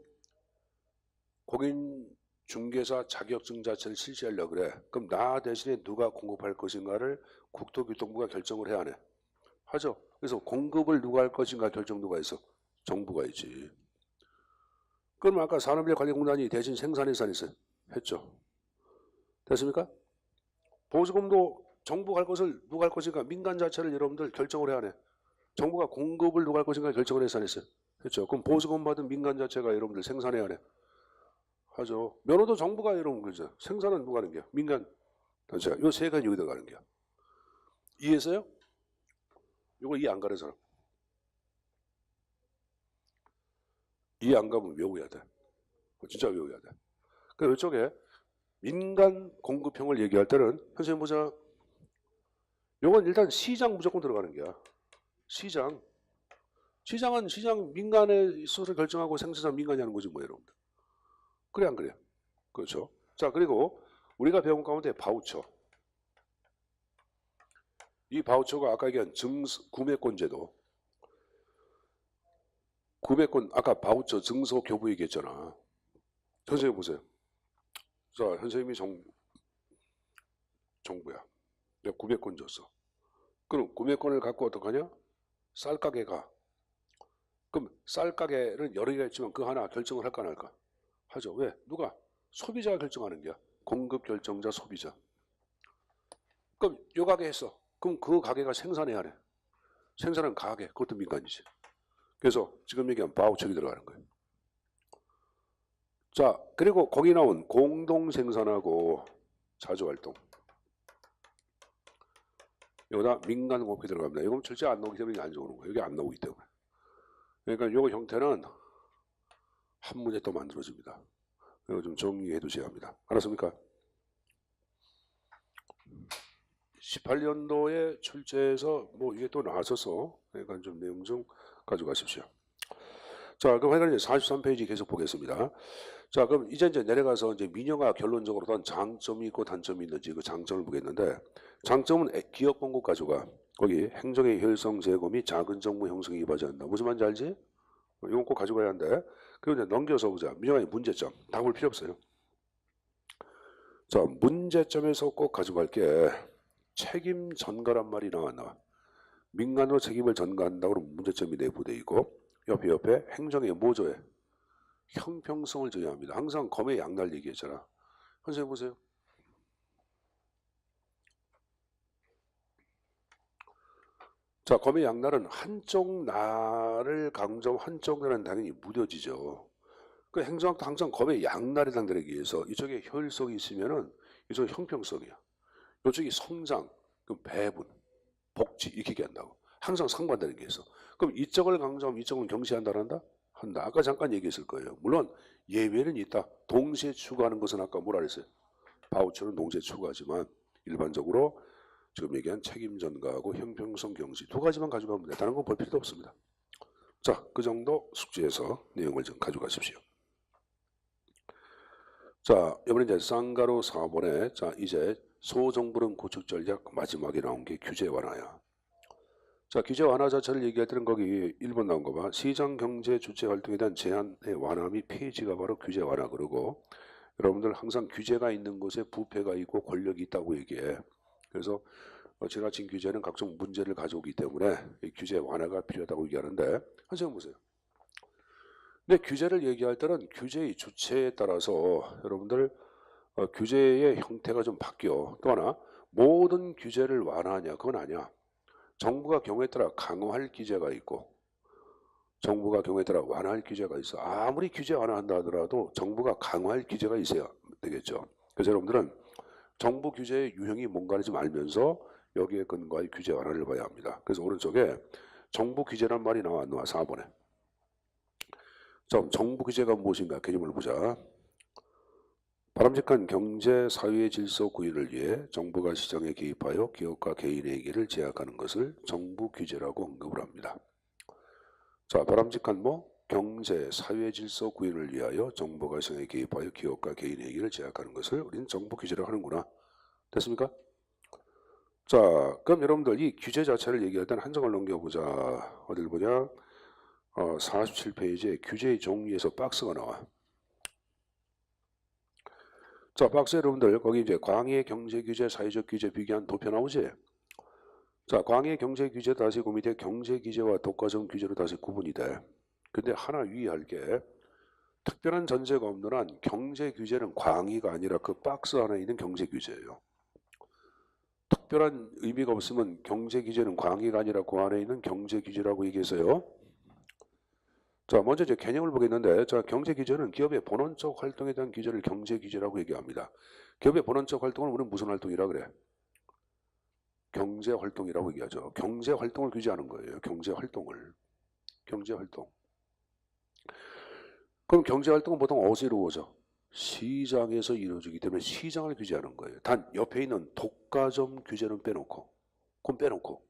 공인중개사 자격증 자체를 실시하려고 그래. 그럼 나 대신에 누가 공급할 것인가를 국토교통부가 결정을 해야 하네. 하죠. 그래서 공급을 누가 할 것인가 결정 누가 있어? 정부가 있지. 그럼 아까 산업인력관리공단이 대신 생산해서 안 했어요? 했죠. 됐습니까? 보조금도 정부가 할 것을 누가 할 것인가 민간 자체를 여러분들 결정을 해야 하네. 정부가 공급을 누가 할 것인가 결정을 해서 안 했어요? 했죠. 그럼 보조금 받은 민간 자체가 여러분들 생산해야 하네. 하죠. 면허도 정부가 여러분 그죠. 생산은 누가 하는 거야? 민간 단체가. 요 세 가지 여기다 가는 거야. 이해했어요? 이거 이해 안 가는 사람. 이해 안 가면 외워야 돼. 진짜 외워야 돼. 그 이쪽에 민간 공급형을 얘기할 때는 선생님 보자. 요건 일단 시장 무조건 들어가는 거야. 시장. 시장은 시장 민간의 수를 결정하고 생산자 민간이 하는 거지 뭐 여러분들. 그래 안 그래요? 그렇죠. 자 그리고 우리가 배운 가운데 바우처. 이 바우처가 아까 얘기한 구매권 제도. 구매권 아까 바우처 증서 교부 얘기했잖아. 선생님 보세요. 자 선생님이 정부야. 내가 구매권 줬어. 그럼 구매권을 갖고 어떡하냐? 쌀가게가. 그럼 쌀가게는 여러 개가 있지만 그 하나 결정을 할까 안 할까? 하죠. 왜? 누가? 소비자가 결정하는 거야. 공급 결정자 소비자. 그럼 요 가게 했어. 그럼 그 가게가 생산해야 하네. 생산은 가게. 그것도 민간이지. 그래서 지금 얘기한 바우처이 들어가는 거예요. 자 그리고 거기 나온 공동생산하고 자주활동. 여기다 민간 공급이 들어갑니다. 이건 절대 안 나오기 때문에 안 좋은 거예요. 여기 안 나오기 때문에. 그러니까 요 형태는 한 문제 또 만들어집니다. 이거 좀 정리해 두셔야 합니다. 알았습니까? 18년도에 출제해서 뭐 이게 또 나왔어서 그러니까 좀 내용 좀 가져가십시오. 자, 그럼 하여간 이제 43페이지 계속 보겠습니다. 자, 그럼 이제 내려가서 이제 민영화 결론적으로 어떤 장점이 있고 단점이 있는지 그 장점을 보겠는데, 장점은 기업 공급 가져가. 거기 행정의 효율성 제고 및 작은 정부 형성이 이루어진다. 무슨 말인지 알지? 이건 꼭 가져가야 한대. 그리고 이제 넘겨서 보자. 민영화의 문제점. 다 볼 필요 없어요. 자, 문제점에서 꼭 가져갈 게 책임 전가란 말이 나와. 민간으로 책임을 전가한다고 하면 문제점이 내부되어 있고 옆에 행정의 모조에 형평성을 저해합니다. 항상 검의 양날 얘기했잖아. 선생님 보세요. 자, 검의 양날은 한쪽 날을 강조, 한쪽 날은 당연히 무뎌지죠. 그 행정학도 항상 검의 양날에 당들기 위해서 이쪽에 효율성이 있으면은 이쪽에 형평성이야. 이쪽이 성장, 그 배분, 복지 이렇게 얘기한다고. 항상 상반되는 게 있어. 그럼 이쪽을 강조하면 이쪽은 경시한다? 한다. 아까 잠깐 얘기했을 거예요. 물론 예외는 있다. 동시에 추구하는 것은 아까 뭐라 그랬어요? 바우처는 동시에 추구하지만 일반적으로 지금 얘기한 책임 전가하고 형평성 경시 두 가지만 가져가면 돼. 다른 건 볼 필요도 없습니다. 자, 그 정도 숙지해서 내용을 좀 가져가십시오. 자, 이번에 이제 쌍가루 4번에 자 이제 소정부름 구축 전략 마지막에 나온 게 규제 완화야. 자, 규제 완화 자체를 얘기할 때는 거기 1번 나온 거 봐. 시장 경제 주체 활동에 대한 제한의 완화 및 폐지가 바로 규제 완화. 그러고 여러분들 항상 규제가 있는 곳에 부패가 있고 권력이 있다고 얘기해. 그래서 지나친 규제는 각종 문제를 가져오기 때문에 이 규제 완화가 필요하다고 얘기하는데 한 생각 보세요. 근데 규제를 얘기할 때는 규제의 주체에 따라서 여러분들 규제의 형태가 좀 바뀌어. 또 하나 모든 규제를 완화하냐 그건 아니야. 정부가 경우에 따라 강화할 규제가 있고 정부가 경우에 따라 완화할 규제가 있어. 아무리 규제 완화한다 하더라도 정부가 강화할 규제가 있어야 되겠죠. 그래서 여러분들은 정부 규제의 유형이 뭔가를 좀 알면서 여기에 근거한 규제 완화를 봐야 합니다. 그래서 오른쪽에 정부 규제란 말이 나와 4번에. 자, 정부 규제가 무엇인가 개념을 보자. 바람직한 경제 사회 질서 구현을 위해 정부가 시장에 개입하여 기업과 개인에게를 제약하는 것을 정부 규제라고 언급을 합니다. 자, 바람직한 경제 사회 질서 구현을 위하여 정부가 시장에 개입하여 기업과 개인에게를 제약하는 것을 우리는 정부 규제라고 하는구나. 됐습니까? 자, 그럼 여러분들 이 규제 자체를 얘기할 때는 한 장을 넘겨보자. 어딜 보냐? 47페이지에 규제의 종류에서 박스가 나와. 자, 박스 여러분들 거기 이제 광해 경제 규제, 사회적 규제 비교한 도표 나오지? 자, 광해 경제 규제 다시 그 밑에 경제 규제와 독과점 규제로 다시 구분이 돼. 근데 하나 유의할 게 특별한 전제가 없는 한 경제 규제는 광의가 아니라 그 박스 안에 있는 경제 규제예요. 특별한 의미가 없으면 경제 규제는 광의가 아니라 그 안에 있는 경제 규제라고 얘기했어요. 자, 먼저 이제 개념을 보겠는데, 자, 경제 규제는 기업의 본원적 활동에 대한 규제를 경제 규제라고 얘기합니다. 기업의 본원적 활동은 우리는 무슨 활동이라 그래? 경제 활동이라고 얘기하죠. 경제 활동을 규제하는 거예요. 경제 활동을. 경제 활동. 그럼 경제 활동은 보통 어디서 이루어져? 시장에서 이루어지기 때문에 시장을 규제하는 거예요. 단 옆에 있는 독과점 규제는 빼놓고. 그건 빼놓고.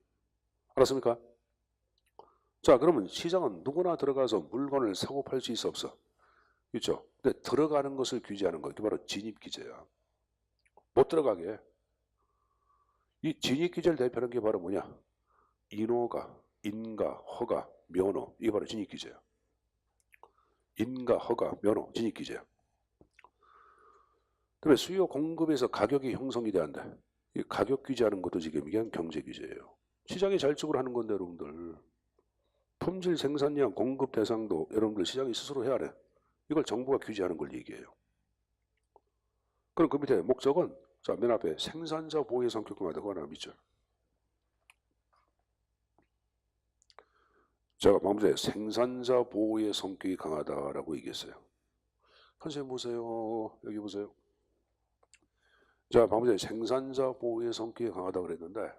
알았습니까? 자, 그러면 시장은 누구나 들어가서 물건을 사고 팔 수 있어 없어? 있죠. 근데 들어가는 것을 규제하는 거, 이게 바로 진입 규제야. 못 들어가게. 이 진입 규제를 대표하는 게 바로 뭐냐? 인허가, 인가, 허가, 면허. 이게 바로 진입 규제야. 인가, 허가, 면허, 진입 규제야. 그다음에 수요 공급에서 가격이 형성이 돼야 이 가격 규제하는 것도 지금 이게 경제 규제예요. 시장이 자율적으로 하는 건데 여러분들. 품질, 생산량, 공급 대상도 여러분들 시장이 스스로 해야 돼. 이걸 정부가 규제하는 걸 얘기해요. 그럼 그 밑에 목적은 자, 맨 앞에 생산자 보호의 성격 강화다고 하나 믿죠. 제가 방금 전에 생산자 보호의 성격이 강하다라고 얘기했어요. 선생님 보세요. 여기 보세요. 자, 방금 전에 생산자 보호의 성격이 강하다고 그랬는데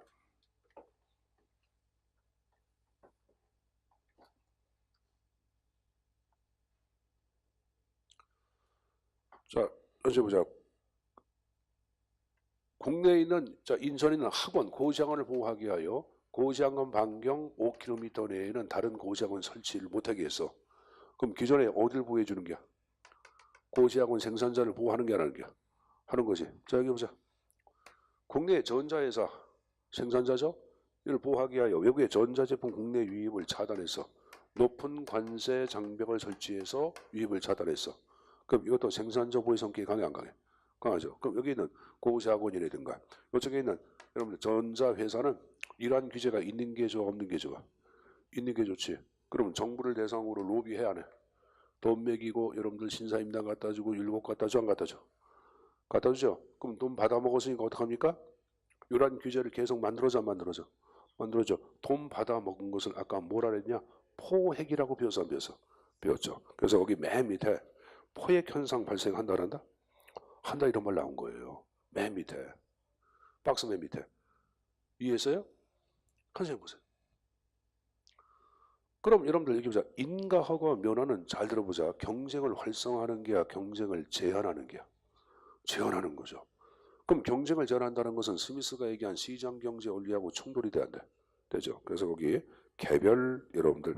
자, 여기 보자. 국내에 있는 자, 인천에 있는 학원, 고시학원을 보호하기 위하여 고시학원 반경 5km 내에는 다른 고시학원 설치를 못하게 했어. 그럼 기존에 어딜 보호해 주는 게? 고시학원 생산자를 보호하는 게 하는 게 하는 거지. 자, 여기 보자. 국내 전자회사 생산자죠. 이를 보호하기 위하여 외국의 전자제품 국내 유입을 차단해서 높은 관세 장벽을 설치해서 유입을 차단했어. 그럼 이것도 생산자 보호 성격이 강해 안 강해? 강하죠. 그럼 여기 있는 고시학원이라든가 이쪽에 있는 여러분들 전자회사는 이러한 규제가 있는 게 좋아 없는 게 좋아? 있는 게 좋지. 그러면 정부를 대상으로 로비해야 하네. 돈 매기고 여러분들 신사임당 갖다 주고 율곡 갖다 줘 안 갖다 줘? 갖다 주죠. 그럼 돈 받아 먹었으니까 어떡합니까? 이러한 규제를 계속 만들어져 안 만들어져? 만들어져. 돈 받아 먹은 것을 아까 뭐라 그랬냐? 포획이라고 배워서 안 배웠어? 배웠죠. 그래서 거기 맨 밑에 포획 현상 발생한다 한다? 한다 이런 말 나온 거예요. 맨 밑에. 박스 맨 밑에. 이해했어요? 컨셉 보세요. 그럼 여러분들 얘기해보자. 인가하고 면허는 잘 들어보자. 경쟁을 활성화하는 게야 경쟁을 제한하는 게야? 제한하는 거죠. 그럼 경쟁을 제한한다는 것은 스미스가 얘기한 시장 경제 원리하고 충돌이 돼야 돼. 되죠. 그래서 거기 개별 여러분들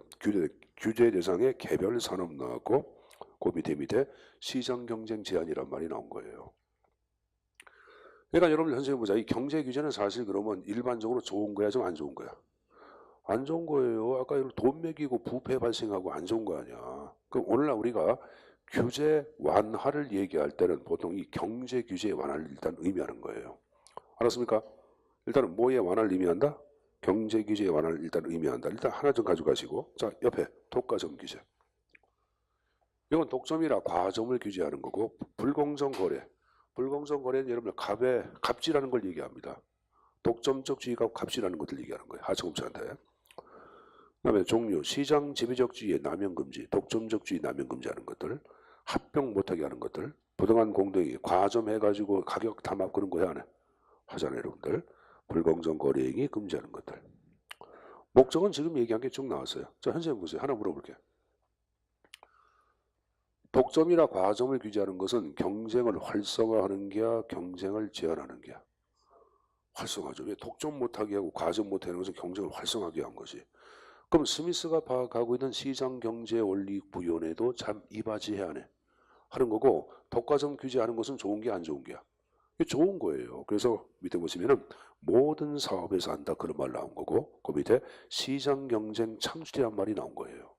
규제 대상의 개별 산업 나왔고 그 밑에 시장 경쟁 제한이란 말이 나온 거예요. 그러니까 여러분 선생님 보자. 이 경제 규제는 사실 그러면 일반적으로 좋은 거야, 좀 안 좋은 거야? 안 좋은 거예요. 아까 돈 매기고 부패 발생하고 안 좋은 거 아니야. 그럼 오늘날 우리가 규제 완화를 얘기할 때는 보통 이 경제 규제 완화를 일단 의미하는 거예요. 알았습니까? 일단은 뭐에 완화를 의미한다? 경제 규제 완화를 일단 의미한다. 일단 하나 좀 가져가시고, 자 옆에 독과점 규제. 이건 독점이라 과점을 규제하는 거고, 불공정 거래. 불공정 거래는 여러분들 갑질하는 걸 얘기합니다. 독점적 주의가 갑질하는 것들 얘기하는 거예요. 하청업체한테. 그다음에 종류, 시장 지배적주의의 남용금지, 독점적주의 남용금지하는 것들, 합병 못하게 하는 것들, 부동산 공동이 과점해가지고 가격 담합 그런 거 해야 하네. 하잖아요, 여러분들. 불공정 거래 행위 금지하는 것들. 목적은 지금 얘기한 게 쭉 나왔어요. 자, 현재 보세요. 하나 물어볼게요. 독점이나 과점을 규제하는 것은 경쟁을 활성화하는 게야, 경쟁을 제한하는 게야? 활성화죠. 왜 독점 못하게 하고 과점 못하게 하는 것은 경쟁을 활성화하게 한 거지. 그럼 스미스가 파악하고 있는 시장경제 원리 구현에도 참 이바지해야 하는 거고, 독과점 규제하는 것은 좋은 게 안 좋은 게야? 이게 좋은 거예요. 그래서 밑에 보시면은 모든 사업에서 한다 그런 말 나온 거고, 그 밑에 시장경쟁 창출이란 말이 나온 거예요.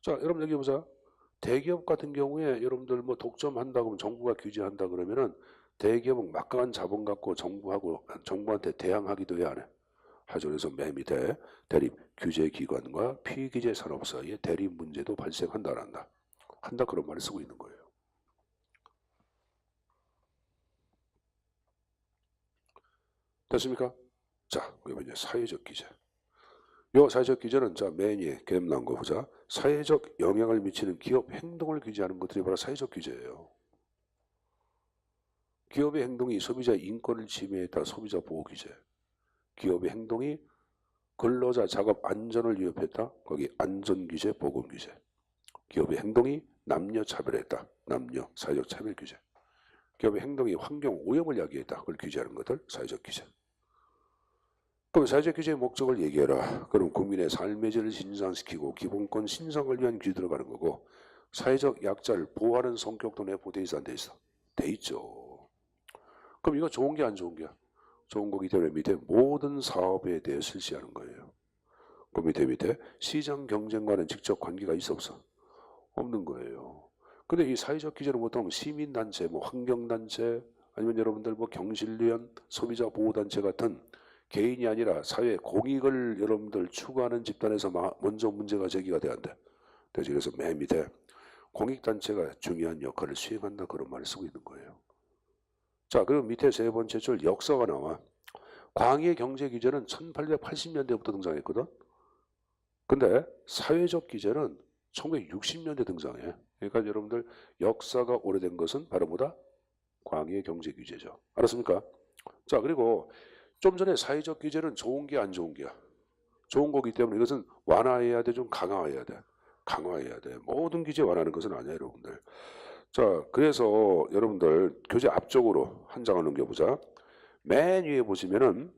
자, 여러분 여기 보자. 대기업 같은 경우에 여러분들 뭐 독점한다고 하면 정부가 규제한다 그러면은 대기업은 막강한 자본 갖고 정부한테 대항하기도 해야 하네. 하죠. 그래서 맨 밑에 대립 규제기관과 피규제 산업 사이에 대립 문제도 발생한다 한다 그런 말을 쓰고 있는 거예요. 됐습니까? 자, 그러면 이제 사회적 규제. 요 사회적 규제는 자 맨 위에 개념 나온 거 보자. 사회적 영향을 미치는 기업 행동을 규제하는 것들이 바로 사회적 규제예요. 기업의 행동이 소비자 인권을 침해했다. 소비자 보호 규제. 기업의 행동이 근로자 작업 안전을 위협했다. 거기 안전규제, 보건규제. 기업의 행동이 남녀 차별했다. 남녀 사회적 차별 규제. 기업의 행동이 환경 오염을 야기했다. 그걸 규제하는 것들 사회적 규제. 그럼 사회적 규제의 목적을 얘기해라. 그럼 국민의 삶의 질을 신장시키고 기본권 신성을 위한 규제 들어가는 거고, 사회적 약자를 보호하는 성격도 내포돼 있어 안 돼 있어? 돼 있죠. 그럼 이거 좋은 게 안 좋은 게야? 좋은 거기 때문에 밑에 모든 사업에 대해 실시하는 거예요. 그 밑에 시장 경쟁과는 직접 관계가 있어 없어? 없는 거예요. 근데 이 사회적 규제는 보통 시민단체, 뭐 환경단체, 아니면 여러분들 뭐 경실련, 소비자 보호단체 같은 개인이 아니라 사회 공익을 여러분들 추구하는 집단에서 먼저 문제가 제기가 돼야 한대. 그래서 맨 밑에 공익단체가 중요한 역할을 수행한다 그런 말을 쓰고 있는 거예요. 자, 그리고 밑에 세 번째 줄 역사가 나와. 광해 경제 규제는 1880년대부터 등장했거든. 근데 사회적 규제는 1960년대 등장해. 그러니까 여러분들 역사가 오래된 것은 바로 뭐다? 광해 경제 규제죠. 알았습니까? 자, 그리고 좀 전에 사회적 규제는 좋은 게 안 좋은 게야? 좋은 거기 때문에 이것은 완화해야 돼, 좀 강화해야 돼? 강화해야 돼. 모든 규제 완화하는 것은 아니야, 여러분들. 자, 그래서 여러분들 교재 앞쪽으로 한 장을 넘겨보자. 맨 위에 보시면은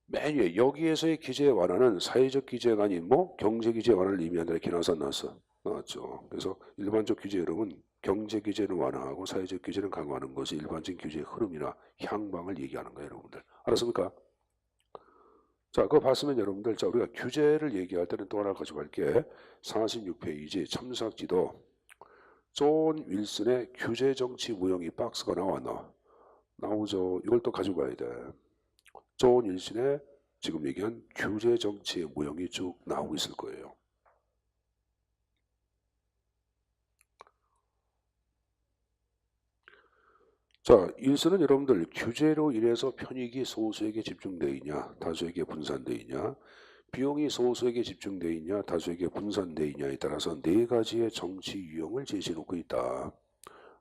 맨 위에 여기에서의 규제 완화는 사회적 규제가 아닌 뭐 경제 규제 완화를 의미한다 이렇게 나왔죠. 그래서 일반적 규제 여러분 경제 규제는 완화하고 사회적 규제는 강화하는 것이 일반적인 규제의 흐름이나 향방을 얘기하는 거예요, 여러분들. 알았습니까? 자, 그거 봤으면 여러분들, 자, 우리가 규제를 얘기할 때는 또 하나 가져갈게. 46페이지 첨삭지도 존 윌슨의 규제 정치 무형이 박스가 나오죠. 이걸 또 가지고 가야 돼. 존 윌슨의 지금 얘기한 규제 정치의 무형이 쭉 나오고 있을 거예요. 자, 윌슨은 여러분들 규제로 인해서 편익이 소수에게 집중되어 있냐, 다수에게 분산되어 있냐, 비용이 소수에게 집중되어 있냐, 다수에게 분산되어 있냐에 따라서 네 가지의 정치 유형을 제시해놓고 있다.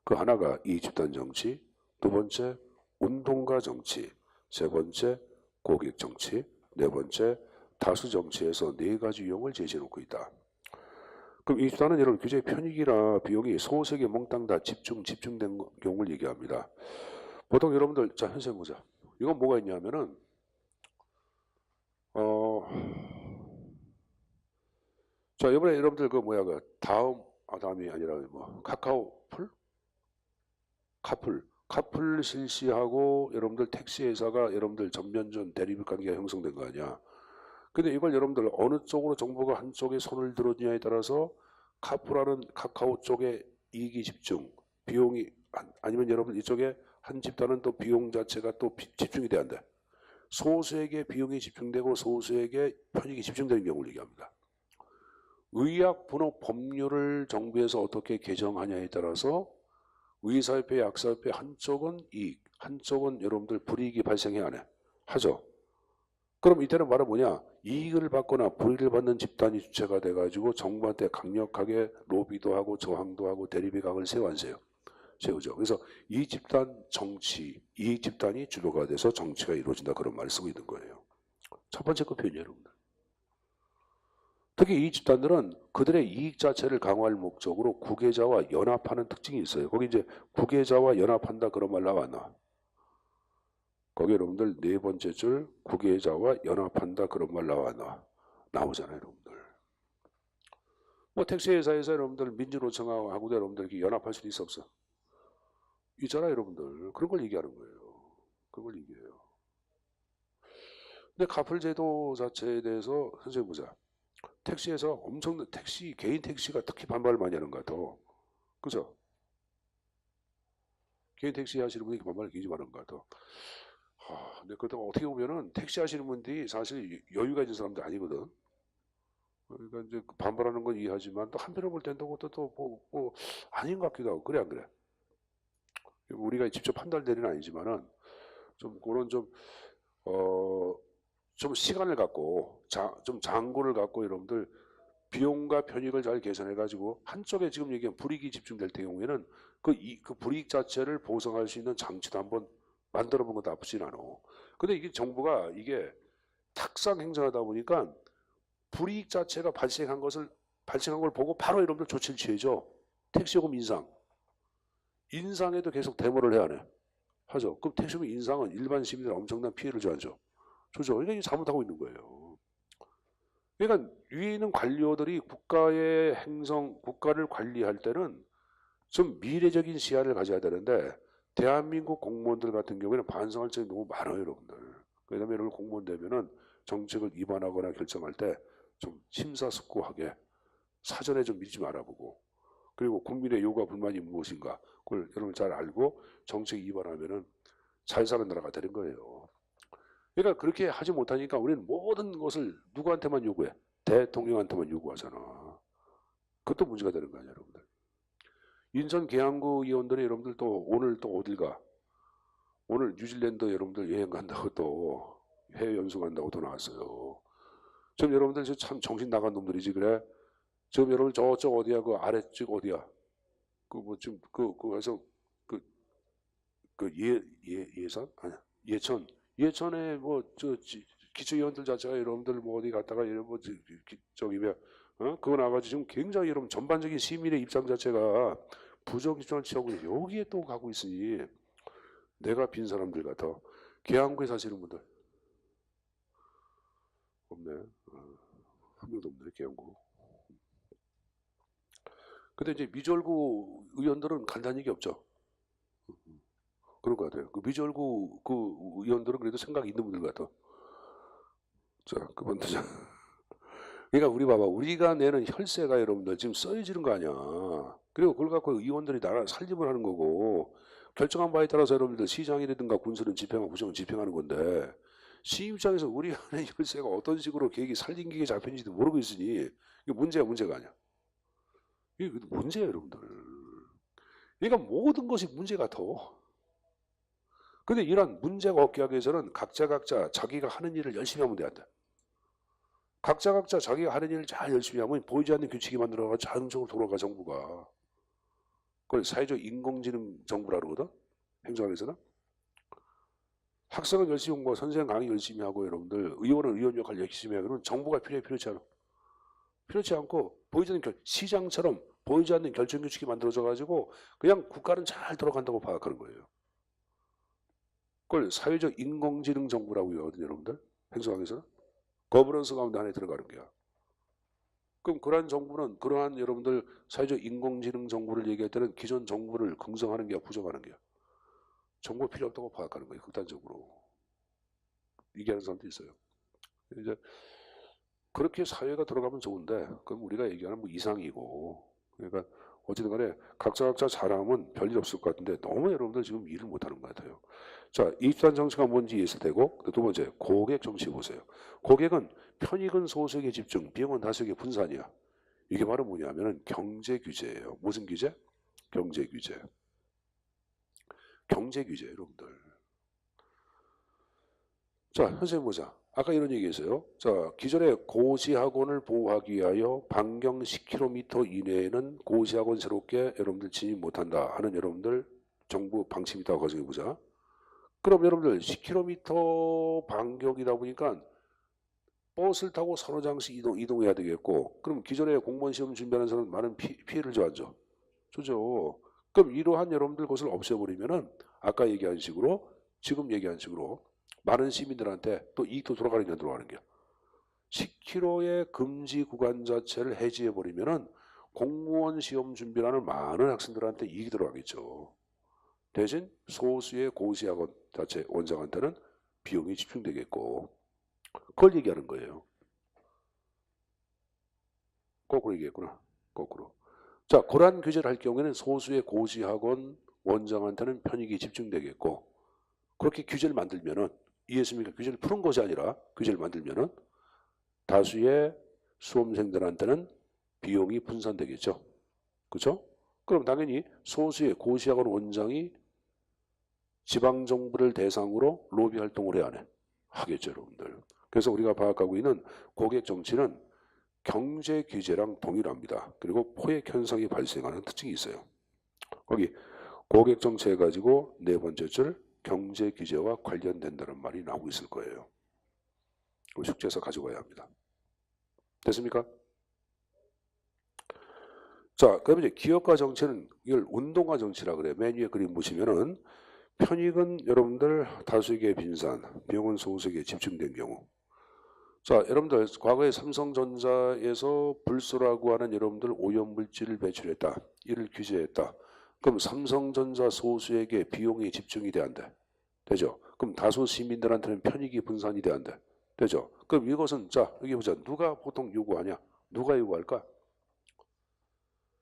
그 하나가 이집단 정치, 두 번째 운동가 정치, 세 번째 고객 정치, 네 번째 다수 정치에서 네 가지 유형을 제시해놓고 있다. 그럼 이 수단은 여러분 규제의 편익이나 비용이 소수에게 몽땅 다 집중된 경우를 얘기합니다. 보통 여러분들 자 현재 보자. 이건 뭐가 있냐면은 자, 이번에 여러분들 그 뭐야 그 다음이 아니라 뭐 카카오풀? 카풀 실시하고 여러분들 택시 회사가 여러분들 전면전 대립 관계가 형성된 거 아니야. 근데 이걸 여러분들 어느 쪽으로 정부가 한쪽에 손을 들었냐에 따라서 카풀하는 카카오 쪽에 이익이 집중, 비용이 아니면 여러분 이쪽에 한 집단은 또 비용 자체가 또 집중이 돼야 한다. 소수에게 비용이 집중되고 소수에게 편익이 집중되는 경우를 얘기합니다. 의약분업 법률을 정부에서 어떻게 개정하냐에 따라서 의사협회, 약사협회 한쪽은 이익, 한쪽은 여러분들 불이익이 발생해야 하네. 하죠. 그럼 이때는 말은 뭐냐? 이익을 받거나 불이익을 받는 집단이 주체가 돼가지고 정부한테 강력하게 로비도 하고 저항도 하고 대립의 각을 세워 안 세요? 세우죠. 그래서 이 집단 정치, 이익 집단이 주도가 돼서 정치가 이루어진다 그런 말을 쓰고 있는 거예요. 첫 번째 그 표현이에요, 여러분들. 특히 이 집단들은 그들의 이익 자체를 강화할 목적으로 구계자와 연합하는 특징이 있어요. 거기 이제 구계자와 연합한다 그런 말 나와 안 나와? 거기 여러분들 네 번째 줄 구계자와 연합한다 그런 말 나와 안 나와? 나오잖아요, 여러분들. 뭐 택시회사에서 여러분들 민주노총하고도 여러분들 이렇게 연합할 수도 있어 없어? 있잖아요, 여러분들. 그런 걸 얘기하는 거예요. 그런 걸 얘기해요. 근데 카풀 제도 자체에 대해서 선생님 보자. 택시에서 엄청난 개인 택시가 특히 반발을 많이 하는 것 같아. 그죠? 개인 택시 하시는 분이 반발을 굉장히 많은 것 같아. 근데 그렇다고 어떻게 보면은 택시 하시는 분들이 사실 여유가 있는 사람들 아니거든. 그러니까 이제 반발하는 건 이해하지만 또 한편으로 볼 때는 또 아닌 것 같기도 하고 그래 안 그래? 우리가 직접 판단할 일은 아니지만은 좀 그런 좀 시간을 갖고 좀 장고를 갖고 여러분들 비용과 편익을 잘 계산해 가지고 한쪽에 지금 얘기한 불이익이 집중될 경우에는 그 불이익 자체를 보상할 수 있는 장치도 한번 만들어 보는 것도 나쁘진 않아. 근데 이게 정부가 이게 탁상 행정하다 보니까 불이익 자체가 발생한 걸 보고 바로 여러분들 조치를 취해줘. 택시요금 인상에도 계속 데모를 해야 하네. 하죠. 그럼 택시요금 인상은 일반 시민들 엄청난 피해를 줘야죠. 조죠. 그러니까 이게 잘못하고 있는 거예요. 그러니까 위에 있는 관료들이 국가를 관리할 때는 좀 미래적인 시야를 가져야 되는데 대한민국 공무원들 같은 경우에는 반성할 점이 너무 많아요, 여러분들. 왜냐면 여러분 공무원 되면은 정책을 위반하거나 결정할 때 좀 심사숙고하게 사전에 좀 미리 좀 알아보고 그리고 국민의 요구와 불만이 무엇인가 그걸 여러분 잘 알고 정책 위반하면은 잘 사는 나라가 되는 거예요. 그러니까 그렇게 하지 못하니까 우리는 모든 것을 누구한테만 요구해? 대통령한테만 요구하잖아. 그것도 문제가 되는 거 아니야, 여러분들. 인천 계양구 의원들이 여러분들 오늘 또 어딜 가? 오늘 뉴질랜드 여러분들 여행 간다고 또 해외 연수 간다고 또 나왔어요. 지금 여러분들 참 정신 나간 놈들이지 그래? 지금 여러분 저쪽 어디야? 그 아래쪽 어디야? 그 뭐 지금 그래서 예산 아니야 예천에 뭐 저 기초위원들 자체가 여러분들 뭐 어디 갔다가 이런 뭐 저기 뭐 그거 나가지고 지금 굉장히 여러분 전반적인 시민의 입장 자체가 부정 입장을 취하고 여기에 또 가고 있으니 내가 빈 사람들 같아. 계양구에 사시는 분들 없네. 한 명도 없네 계양구. 근데 이제 미절구 의원들은 간단한 얘기 없죠. 그런 것 같아요. 그 미절구 그 의원들은 그래도 생각이 있는 분들 같아. 자, 그분들. 그러니까 우리 봐봐. 우리가 내는 혈세가 여러분들 지금 써지는 거 아니야. 그리고 그걸 갖고 의원들이 나라 살림을 하는 거고 결정한 바에 따라서 여러분들 시장이라든가 군수는 집행하고 부정은 집행하는 건데 시민 입장에서 우리가 내는 혈세가 어떤 식으로 계획이 살림기계 잡혔는지도 모르고 있으니 이게 문제가 아니야. 이게 문제예요, 여러분들. 그러니까 모든 것이 문제 같아. 근데 이런 문제가 없게 하기 위해서는 각자 자기가 하는 일을 열심히 하면 돼, 안 돼. 각자 자기가 하는 일을 잘 열심히 하면 보이지 않는 규칙이 만들어가 자연적으로 돌아가 정부가. 그걸 사회적 인공지능 정부라 그러거든. 행정학에서는. 학생은 열심히 공부하고 선생은 강의 열심히 하고 여러분들 의원은 의원 역할 열심히 하고 그러면 정부가 필요치 않아. 필요치 않고 시장처럼 보이지 않는 결정 규칙이 만들어져 가지고 그냥 국가는 잘 돌아간다고 파악하는 거예요. 그걸 사회적 인공지능 정부라고 하거든요, 여러분들. 행정학에서는. 거버넌스 가운데 안에 들어가는 거야. 그럼 그러한 정부는 그러한 여러분들 사회적 인공지능 정부를 얘기할 때는 기존 정부를 긍정하는 게 부정하는 게 정부 필요 없다고 파악하는 거예요. 극단적으로 얘기하는 사람도 있어요. 이제 그렇게 사회가 들어가면 좋은데 그럼 우리가 얘기하는 뭐 이상이고 그러니까 어쨌든 간에 각자 잘하면 별일 없을 것 같은데 너무 여러분들 지금 일을 못하는 것 같아요. 자, 이익단 정치가 뭔지 이해했을 테고 두 번째 고객 정치 보세요. 고객은 편익은 소수에게 집중, 비용은 다수에게 분산이야. 이게 바로 뭐냐면은 경제 규제예요. 무슨 규제? 경제 규제. 경제 규제 여러분들. 자, 선생님 보자. 아까 이런 얘기했어요. 자, 기존의 고시학원을 보호하기 위하여 반경 10km 이내에는 고시학원 새롭게 여러분들 진입 못한다 하는 여러분들 정부 방침이 있다고 가정해보자. 그럼 여러분들 10km 반경이다 보니까 버스를 타고 서너 장씩 이동해야 되겠고 그럼 기존에 공무원 시험 준비하는 사람은 많은 피해를 줘야죠. 조죠. 그럼 이러한 여러분들 것을 없애버리면은 아까 얘기한 식으로 지금 얘기한 식으로 많은 시민들한테 또 이익도 돌아가는 게 들어가는 게 10km의 금지 구간 자체를 해지해버리면은 공무원 시험 준비하는 많은 학생들한테 이익이 들어가겠죠. 대신 소수의 고시학원 자체 원장한테는 비용이 집중되겠고 그걸 얘기하는 거예요. 거꾸로 얘기했구나. 거꾸로. 자, 그러한 규제를 할 경우에는 소수의 고시학원 원장한테는 편익이 집중되겠고 그렇게 규제를 만들면은 이해했습니까? 규제를 푸는 것이 아니라 규제를 만들면은 다수의 수험생들한테는 비용이 분산되겠죠. 그렇죠? 그럼 당연히 소수의 고시학원 원장이 지방정부를 대상으로 로비 활동을 해야 하네. 하겠죠, 여러분들. 그래서 우리가 파악하고 있는 고객 정치는 경제 규제랑 동일합니다. 그리고 포획 현상이 발생하는 특징이 있어요. 거기 고객 정치 해가지고 네 번째 줄 경제 규제와 관련된다는 말이 나오고 있을 거예요. 숙제에서 가져가야 합니다. 됐습니까? 자, 그럼 이제 기업가 정치는 이걸 운동가 정치라 그래요. 맨 위에 그림 보시면은 편익은 여러분들 다수에게 빈산, 비용은 소수에게 집중된 경우. 자, 여러분들 과거에 삼성전자에서 불소라고 하는 여러분들 오염물질을 배출했다. 이를 규제했다. 그럼 삼성전자 소수에게 비용이 집중이 돼야 안 돼. 되죠? 그럼 다수 시민들한테는 편익이 분산이 돼야 안 돼. 되죠? 그럼 이것은 자 여기 보자. 누가 보통 요구하냐? 누가 요구할까?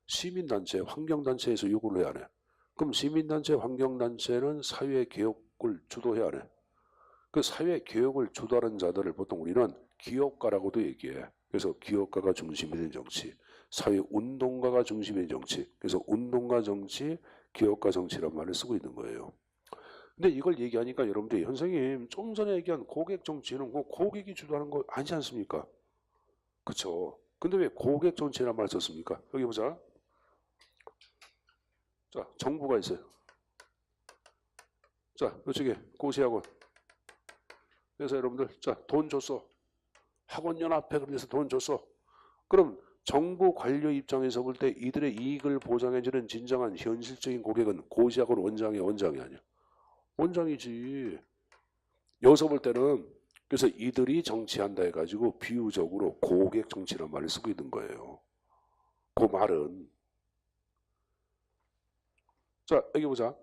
시민단체, 환경단체에서 요구를 해야 하네. 그럼 시민단체, 환경단체는 사회개혁을 주도해야 하네. 그 사회개혁을 주도하는 자들을 보통 우리는 기업가라고도 얘기해. 그래서 기업가가 중심이 된 정치, 사회운동가가 중심이 된 정치. 그래서 운동가 정치, 기업가 정치란 말을 쓰고 있는 거예요. 근데 이걸 얘기하니까 여러분들이 선생님 좀 전에 얘기한 고객 정치는 그 고객이 주도하는 거 아니지 않습니까? 그쵸? 근데 왜 고객 정치란 말 썼습니까? 여기 보자. 자, 정부가 있어요. 자, 이쪽에 고시학원. 그래서 여러분들 자, 돈 줬어. 학원연합회 그래서 돈 줬어. 그럼 정부 관료 입장에서 볼 때 이들의 이익을 보장해주는 진정한 현실적인 고객은 고시학원 원장이 아니야. 원장이지. 여기서 볼 때는 그래서 이들이 정치한다 해가지고 비유적으로 고객 정치란 말을 쓰고 있는 거예요. 그 말은 자 여기 보자.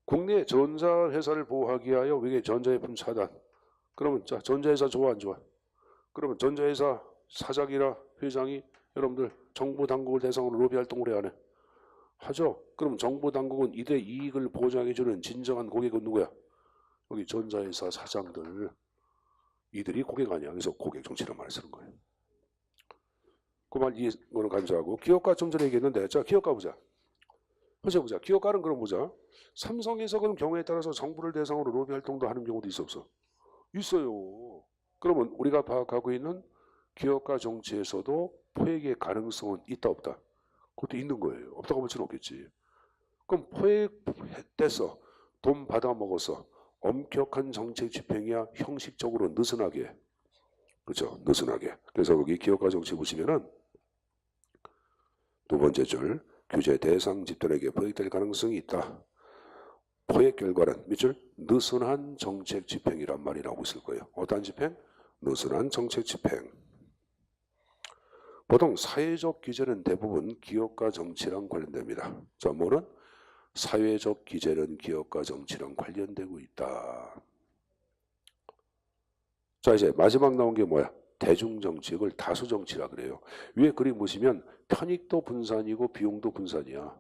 국내 전자회사를 보호하기 위하여 외계 전자제품 차단. 그러면 자 전자회사 좋아 안 좋아? 그러면 전자회사 사장이나 회장이 여러분들 정부 당국을 대상으로 로비 활동을 해야 하네. 하죠. 그럼 정부 당국은 이들의 이익을 보장해주는 진정한 고객은 누구야? 여기 전자회사 사장들. 이들이 고객 아니야. 그래서 고객 정치란 말을 쓰는 거예요. 그 말 이해는 간주하고 기업가 좀 전에 얘기했는데 자 기업가 보자. 보자. 기업가는 그럼 보자. 삼성에서 그런 경우에 따라서 정부를 대상으로 로비 활동도 하는 경우도 있어 없어? 있어요. 그러면 우리가 파악하고 있는 기업가 정치에서도 포획의 가능성은 있다 없다? 그것도 있는 거예요. 없다고 볼 수는 없겠지. 그럼 포획됐어. 돈 받아먹었어. 엄격한 정책 집행이야 형식적으로 느슨하게. 그렇죠. 느슨하게. 그래서 거기 기업가 정치 보시면은 두 번째 줄 규제 대상 집단에게 포획될 가능성이 있다. 포획 결과는 몇 줄? 느슨한 정책 집행이란 말이 나오고 있을 거예요. 어떠한 집행? 느슨한 정책 집행. 보통 사회적 규제는 대부분 기업과 정치랑 관련됩니다. 자, 뭐는? 사회적 규제는 기업과 정치랑 관련되고 있다. 자, 이제 마지막 나온 게 뭐야? 대중정치, 이걸 다수정치라 그래요. 위에 그림 보시면 편익도 분산이고 비용도 분산이야.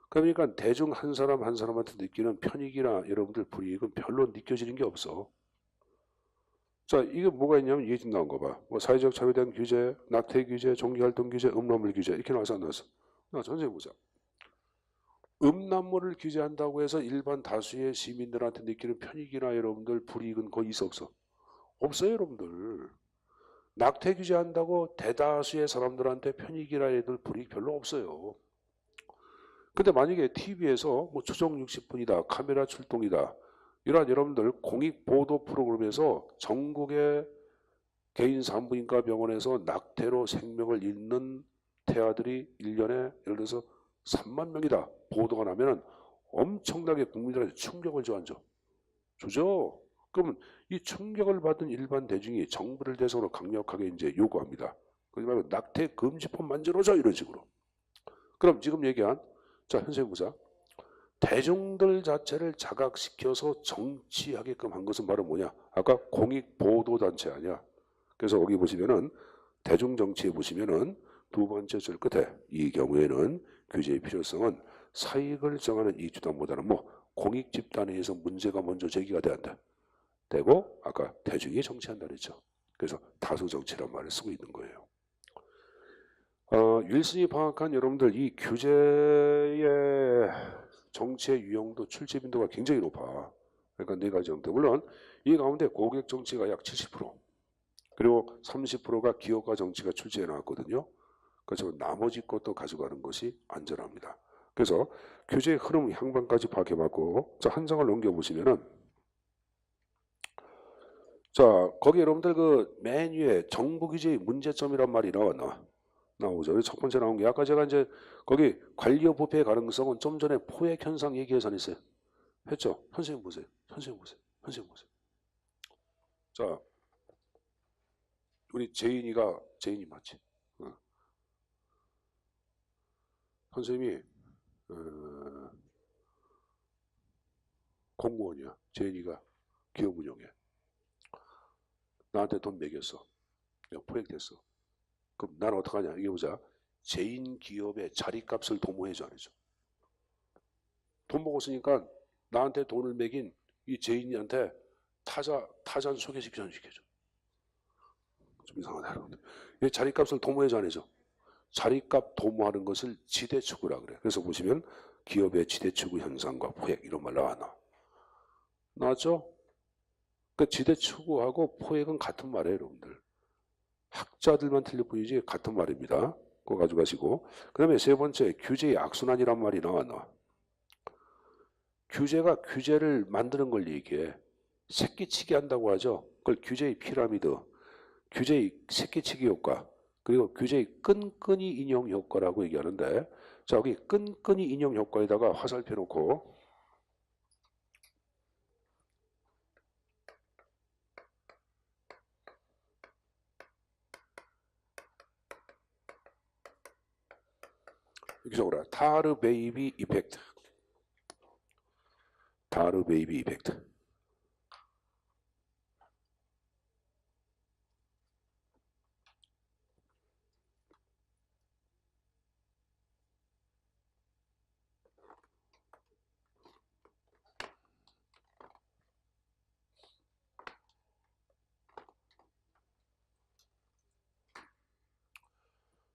그러니까 대중 한 사람 한 사람한테 느끼는 편익이나 여러분들 불이익은 별로 느껴지는 게 없어. 자, 이게 뭐가 있냐면 이게 지금 나온 거 봐. 뭐 사회적 차별에 대한 규제, 낙태 규제, 종교활동 규제, 음란물 규제 이렇게 나와서 안 나왔어. 나 선생님 보자. 음란물을 규제한다고 해서 일반 다수의 시민들한테 느끼는 편익이나 여러분들 불이익은 거의 있어 없어? 없어요, 여러분들. 낙태 규제한다고 대다수의 사람들한테 편익이나 애들 불이익 별로 없어요. 근데 만약에 TV에서 뭐 추정 60분이다, 카메라 출동이다, 이러한 여러분들 공익보도 프로그램에서 전국의 개인 산부인과 병원에서 낙태로 생명을 잃는 태아들이 1년에 예를 들어서 3만 명이다 보도가 나면 엄청나게 국민들한테 충격을 주죠. 그러면 이 충격을 받은 일반 대중이 정부를 대상으로 강력하게 이제 요구합니다. 그러지 말고 낙태 금지법 만들어줘 이런 식으로. 그럼 지금 얘기한 자 현생 보자. 대중들 자체를 자각시켜서 정치하게끔 한 것은 바로 뭐냐? 아까 공익보도단체 아니야? 그래서 여기 보시면은 대중정치에 보시면은 두 번째 줄 끝에 이 경우에는 규제의 필요성은 사익을 정하는 이익주단보다는 뭐 공익집단에 의해서 문제가 먼저 제기가 돼야 한다. 되고 아까 대중이 정치한다 그랬죠. 그래서 다수정치란 말을 쓰고 있는 거예요. 윌슨이 파악한 여러분들 이 규제의 정치의 유형도 출제 빈도가 굉장히 높아. 그러니까 네 가지 정도. 물론 이 가운데 고객 정치가 약 70%, 그리고 30%가 기업가 정치가 출제해 나왔거든요. 그래서 나머지 것도 가져가는 것이 안전합니다. 그래서 규제의 흐름 향방까지 파악해봤고, 자, 한 장을 넘겨보시면은, 자, 거기 여러분들 그 맨 위에 정부 규제의 문제점이란 말이 나오죠. 첫 번째 나온 게 아까 제가 이제 거기 관리업 부패의 가능성은 좀 전에 포획 현상 얘기해서 했어요. 했죠? 선생님 보세요. 선생님 보세요. 자, 우리 제인이 맞지? 선생님이 공무원이야. 제인이가 기업 운영해. 나한테 돈 매겼어. 내가 포획됐어. 그럼 나는 어떡하냐? 이게 보자. 제인 기업의 자리값을 도모해줘 안 해줘? 돈 먹었으니까 나한테 돈을 매긴 이 제인이한테 타잔 소개시켜 시켜줘. 좀 이상하다 여러분들. 이 자리값을 도모해줘 안 해줘? 자리값 도모하는 것을 지대추구라 그래. 그래서 보시면 기업의 지대추구 현상과 포획 이런 말 나왔죠? 그 지대추구하고 포획은 같은 말이에요, 여러분들. 학자들만 틀릴 뿐이지 같은 말입니다. 그거 가져가시고. 그 다음에 세 번째, 규제의 악순환이란 말이 나와. 규제가 규제를 만드는 걸 얘기해. 새끼치기 한다고 하죠. 그걸 규제의 피라미드, 규제의 새끼치기 효과, 그리고 규제의 끈끈이 인형 효과라고 얘기하는데, 자, 여기 끈끈이 인형 효과에다가 화살표 놓고, 이렇게 적어라. 타르 베이비 이펙트. 타르 베이비 이펙트.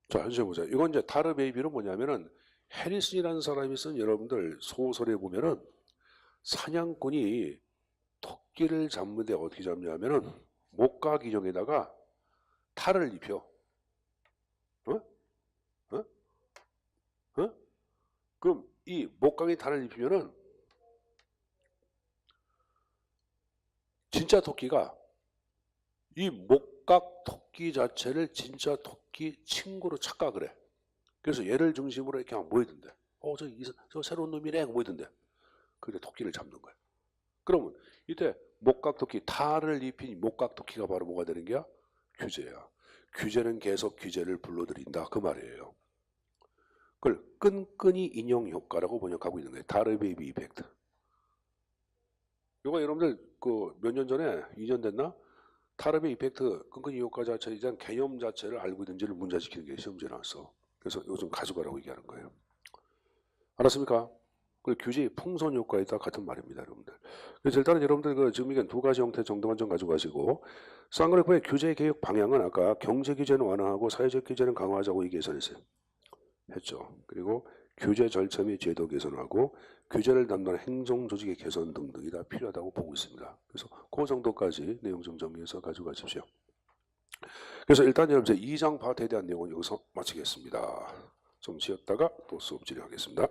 자, 현재 보자. 이건 이제 타르 베이비는 뭐냐면은 해리슨이라는 사람이 쓴 여러분들 소설에 보면은 사냥꾼이 토끼를 잡는데 어떻게 잡냐면은 목각 인형에다가 탈을 입혀. 어? 어? 어? 그럼 이 목각에 탈을 입히면은 진짜 토끼가 이 목각 토끼 자체를 진짜 토끼 친구로 착각을 해. 그래서 얘를 중심으로 이렇게 하면 모이던데. 저 새로운 놈이네 모이던데. 그래 토끼를 잡는 거야. 그러면 이때 목각 토끼 탈을 입힌 목각 토끼가 바로 뭐가 되는 게야? 규제야. 규제는 계속 규제를 불러들인다 그 말이에요. 그걸 끈끈이 인용 효과라고 번역하고 있는 거예요. 다르베이비 이펙트. 이거 여러분들 그 몇 년 전에 2년 됐나? 타르베 이펙트 끈끈이 효과 자체에 대한 개념 자체를 알고 있는지를 문제시키는 게 시험지에 나왔어. 그래서 이거 좀 가져가라고 얘기하는 거예요. 알았습니까? 그 규제의 풍선 효과에 다 같은 말입니다, 여러분들. 그래서 일단은 여러분들 그 지금 이게 두 가지 형태 정도만 좀 가지고 쌍그래프의 규제 개혁 방향은 아까 경제 규제는 완화하고 사회적 규제는 강화하자고 얘기 예선했어요. 했죠. 그리고 규제 절차 및 제도 개선하고 규제를 담당하는 행정 조직의 개선 등등이 다 필요하다고 보고 있습니다. 그래서 그 정도까지 내용 좀 정리해서 가지고 가십시오. 그래서 일단 여러분 2장 파트에 대한 내용은 여기서 마치겠습니다. 좀 쉬었다가 또 수업 진행하겠습니다.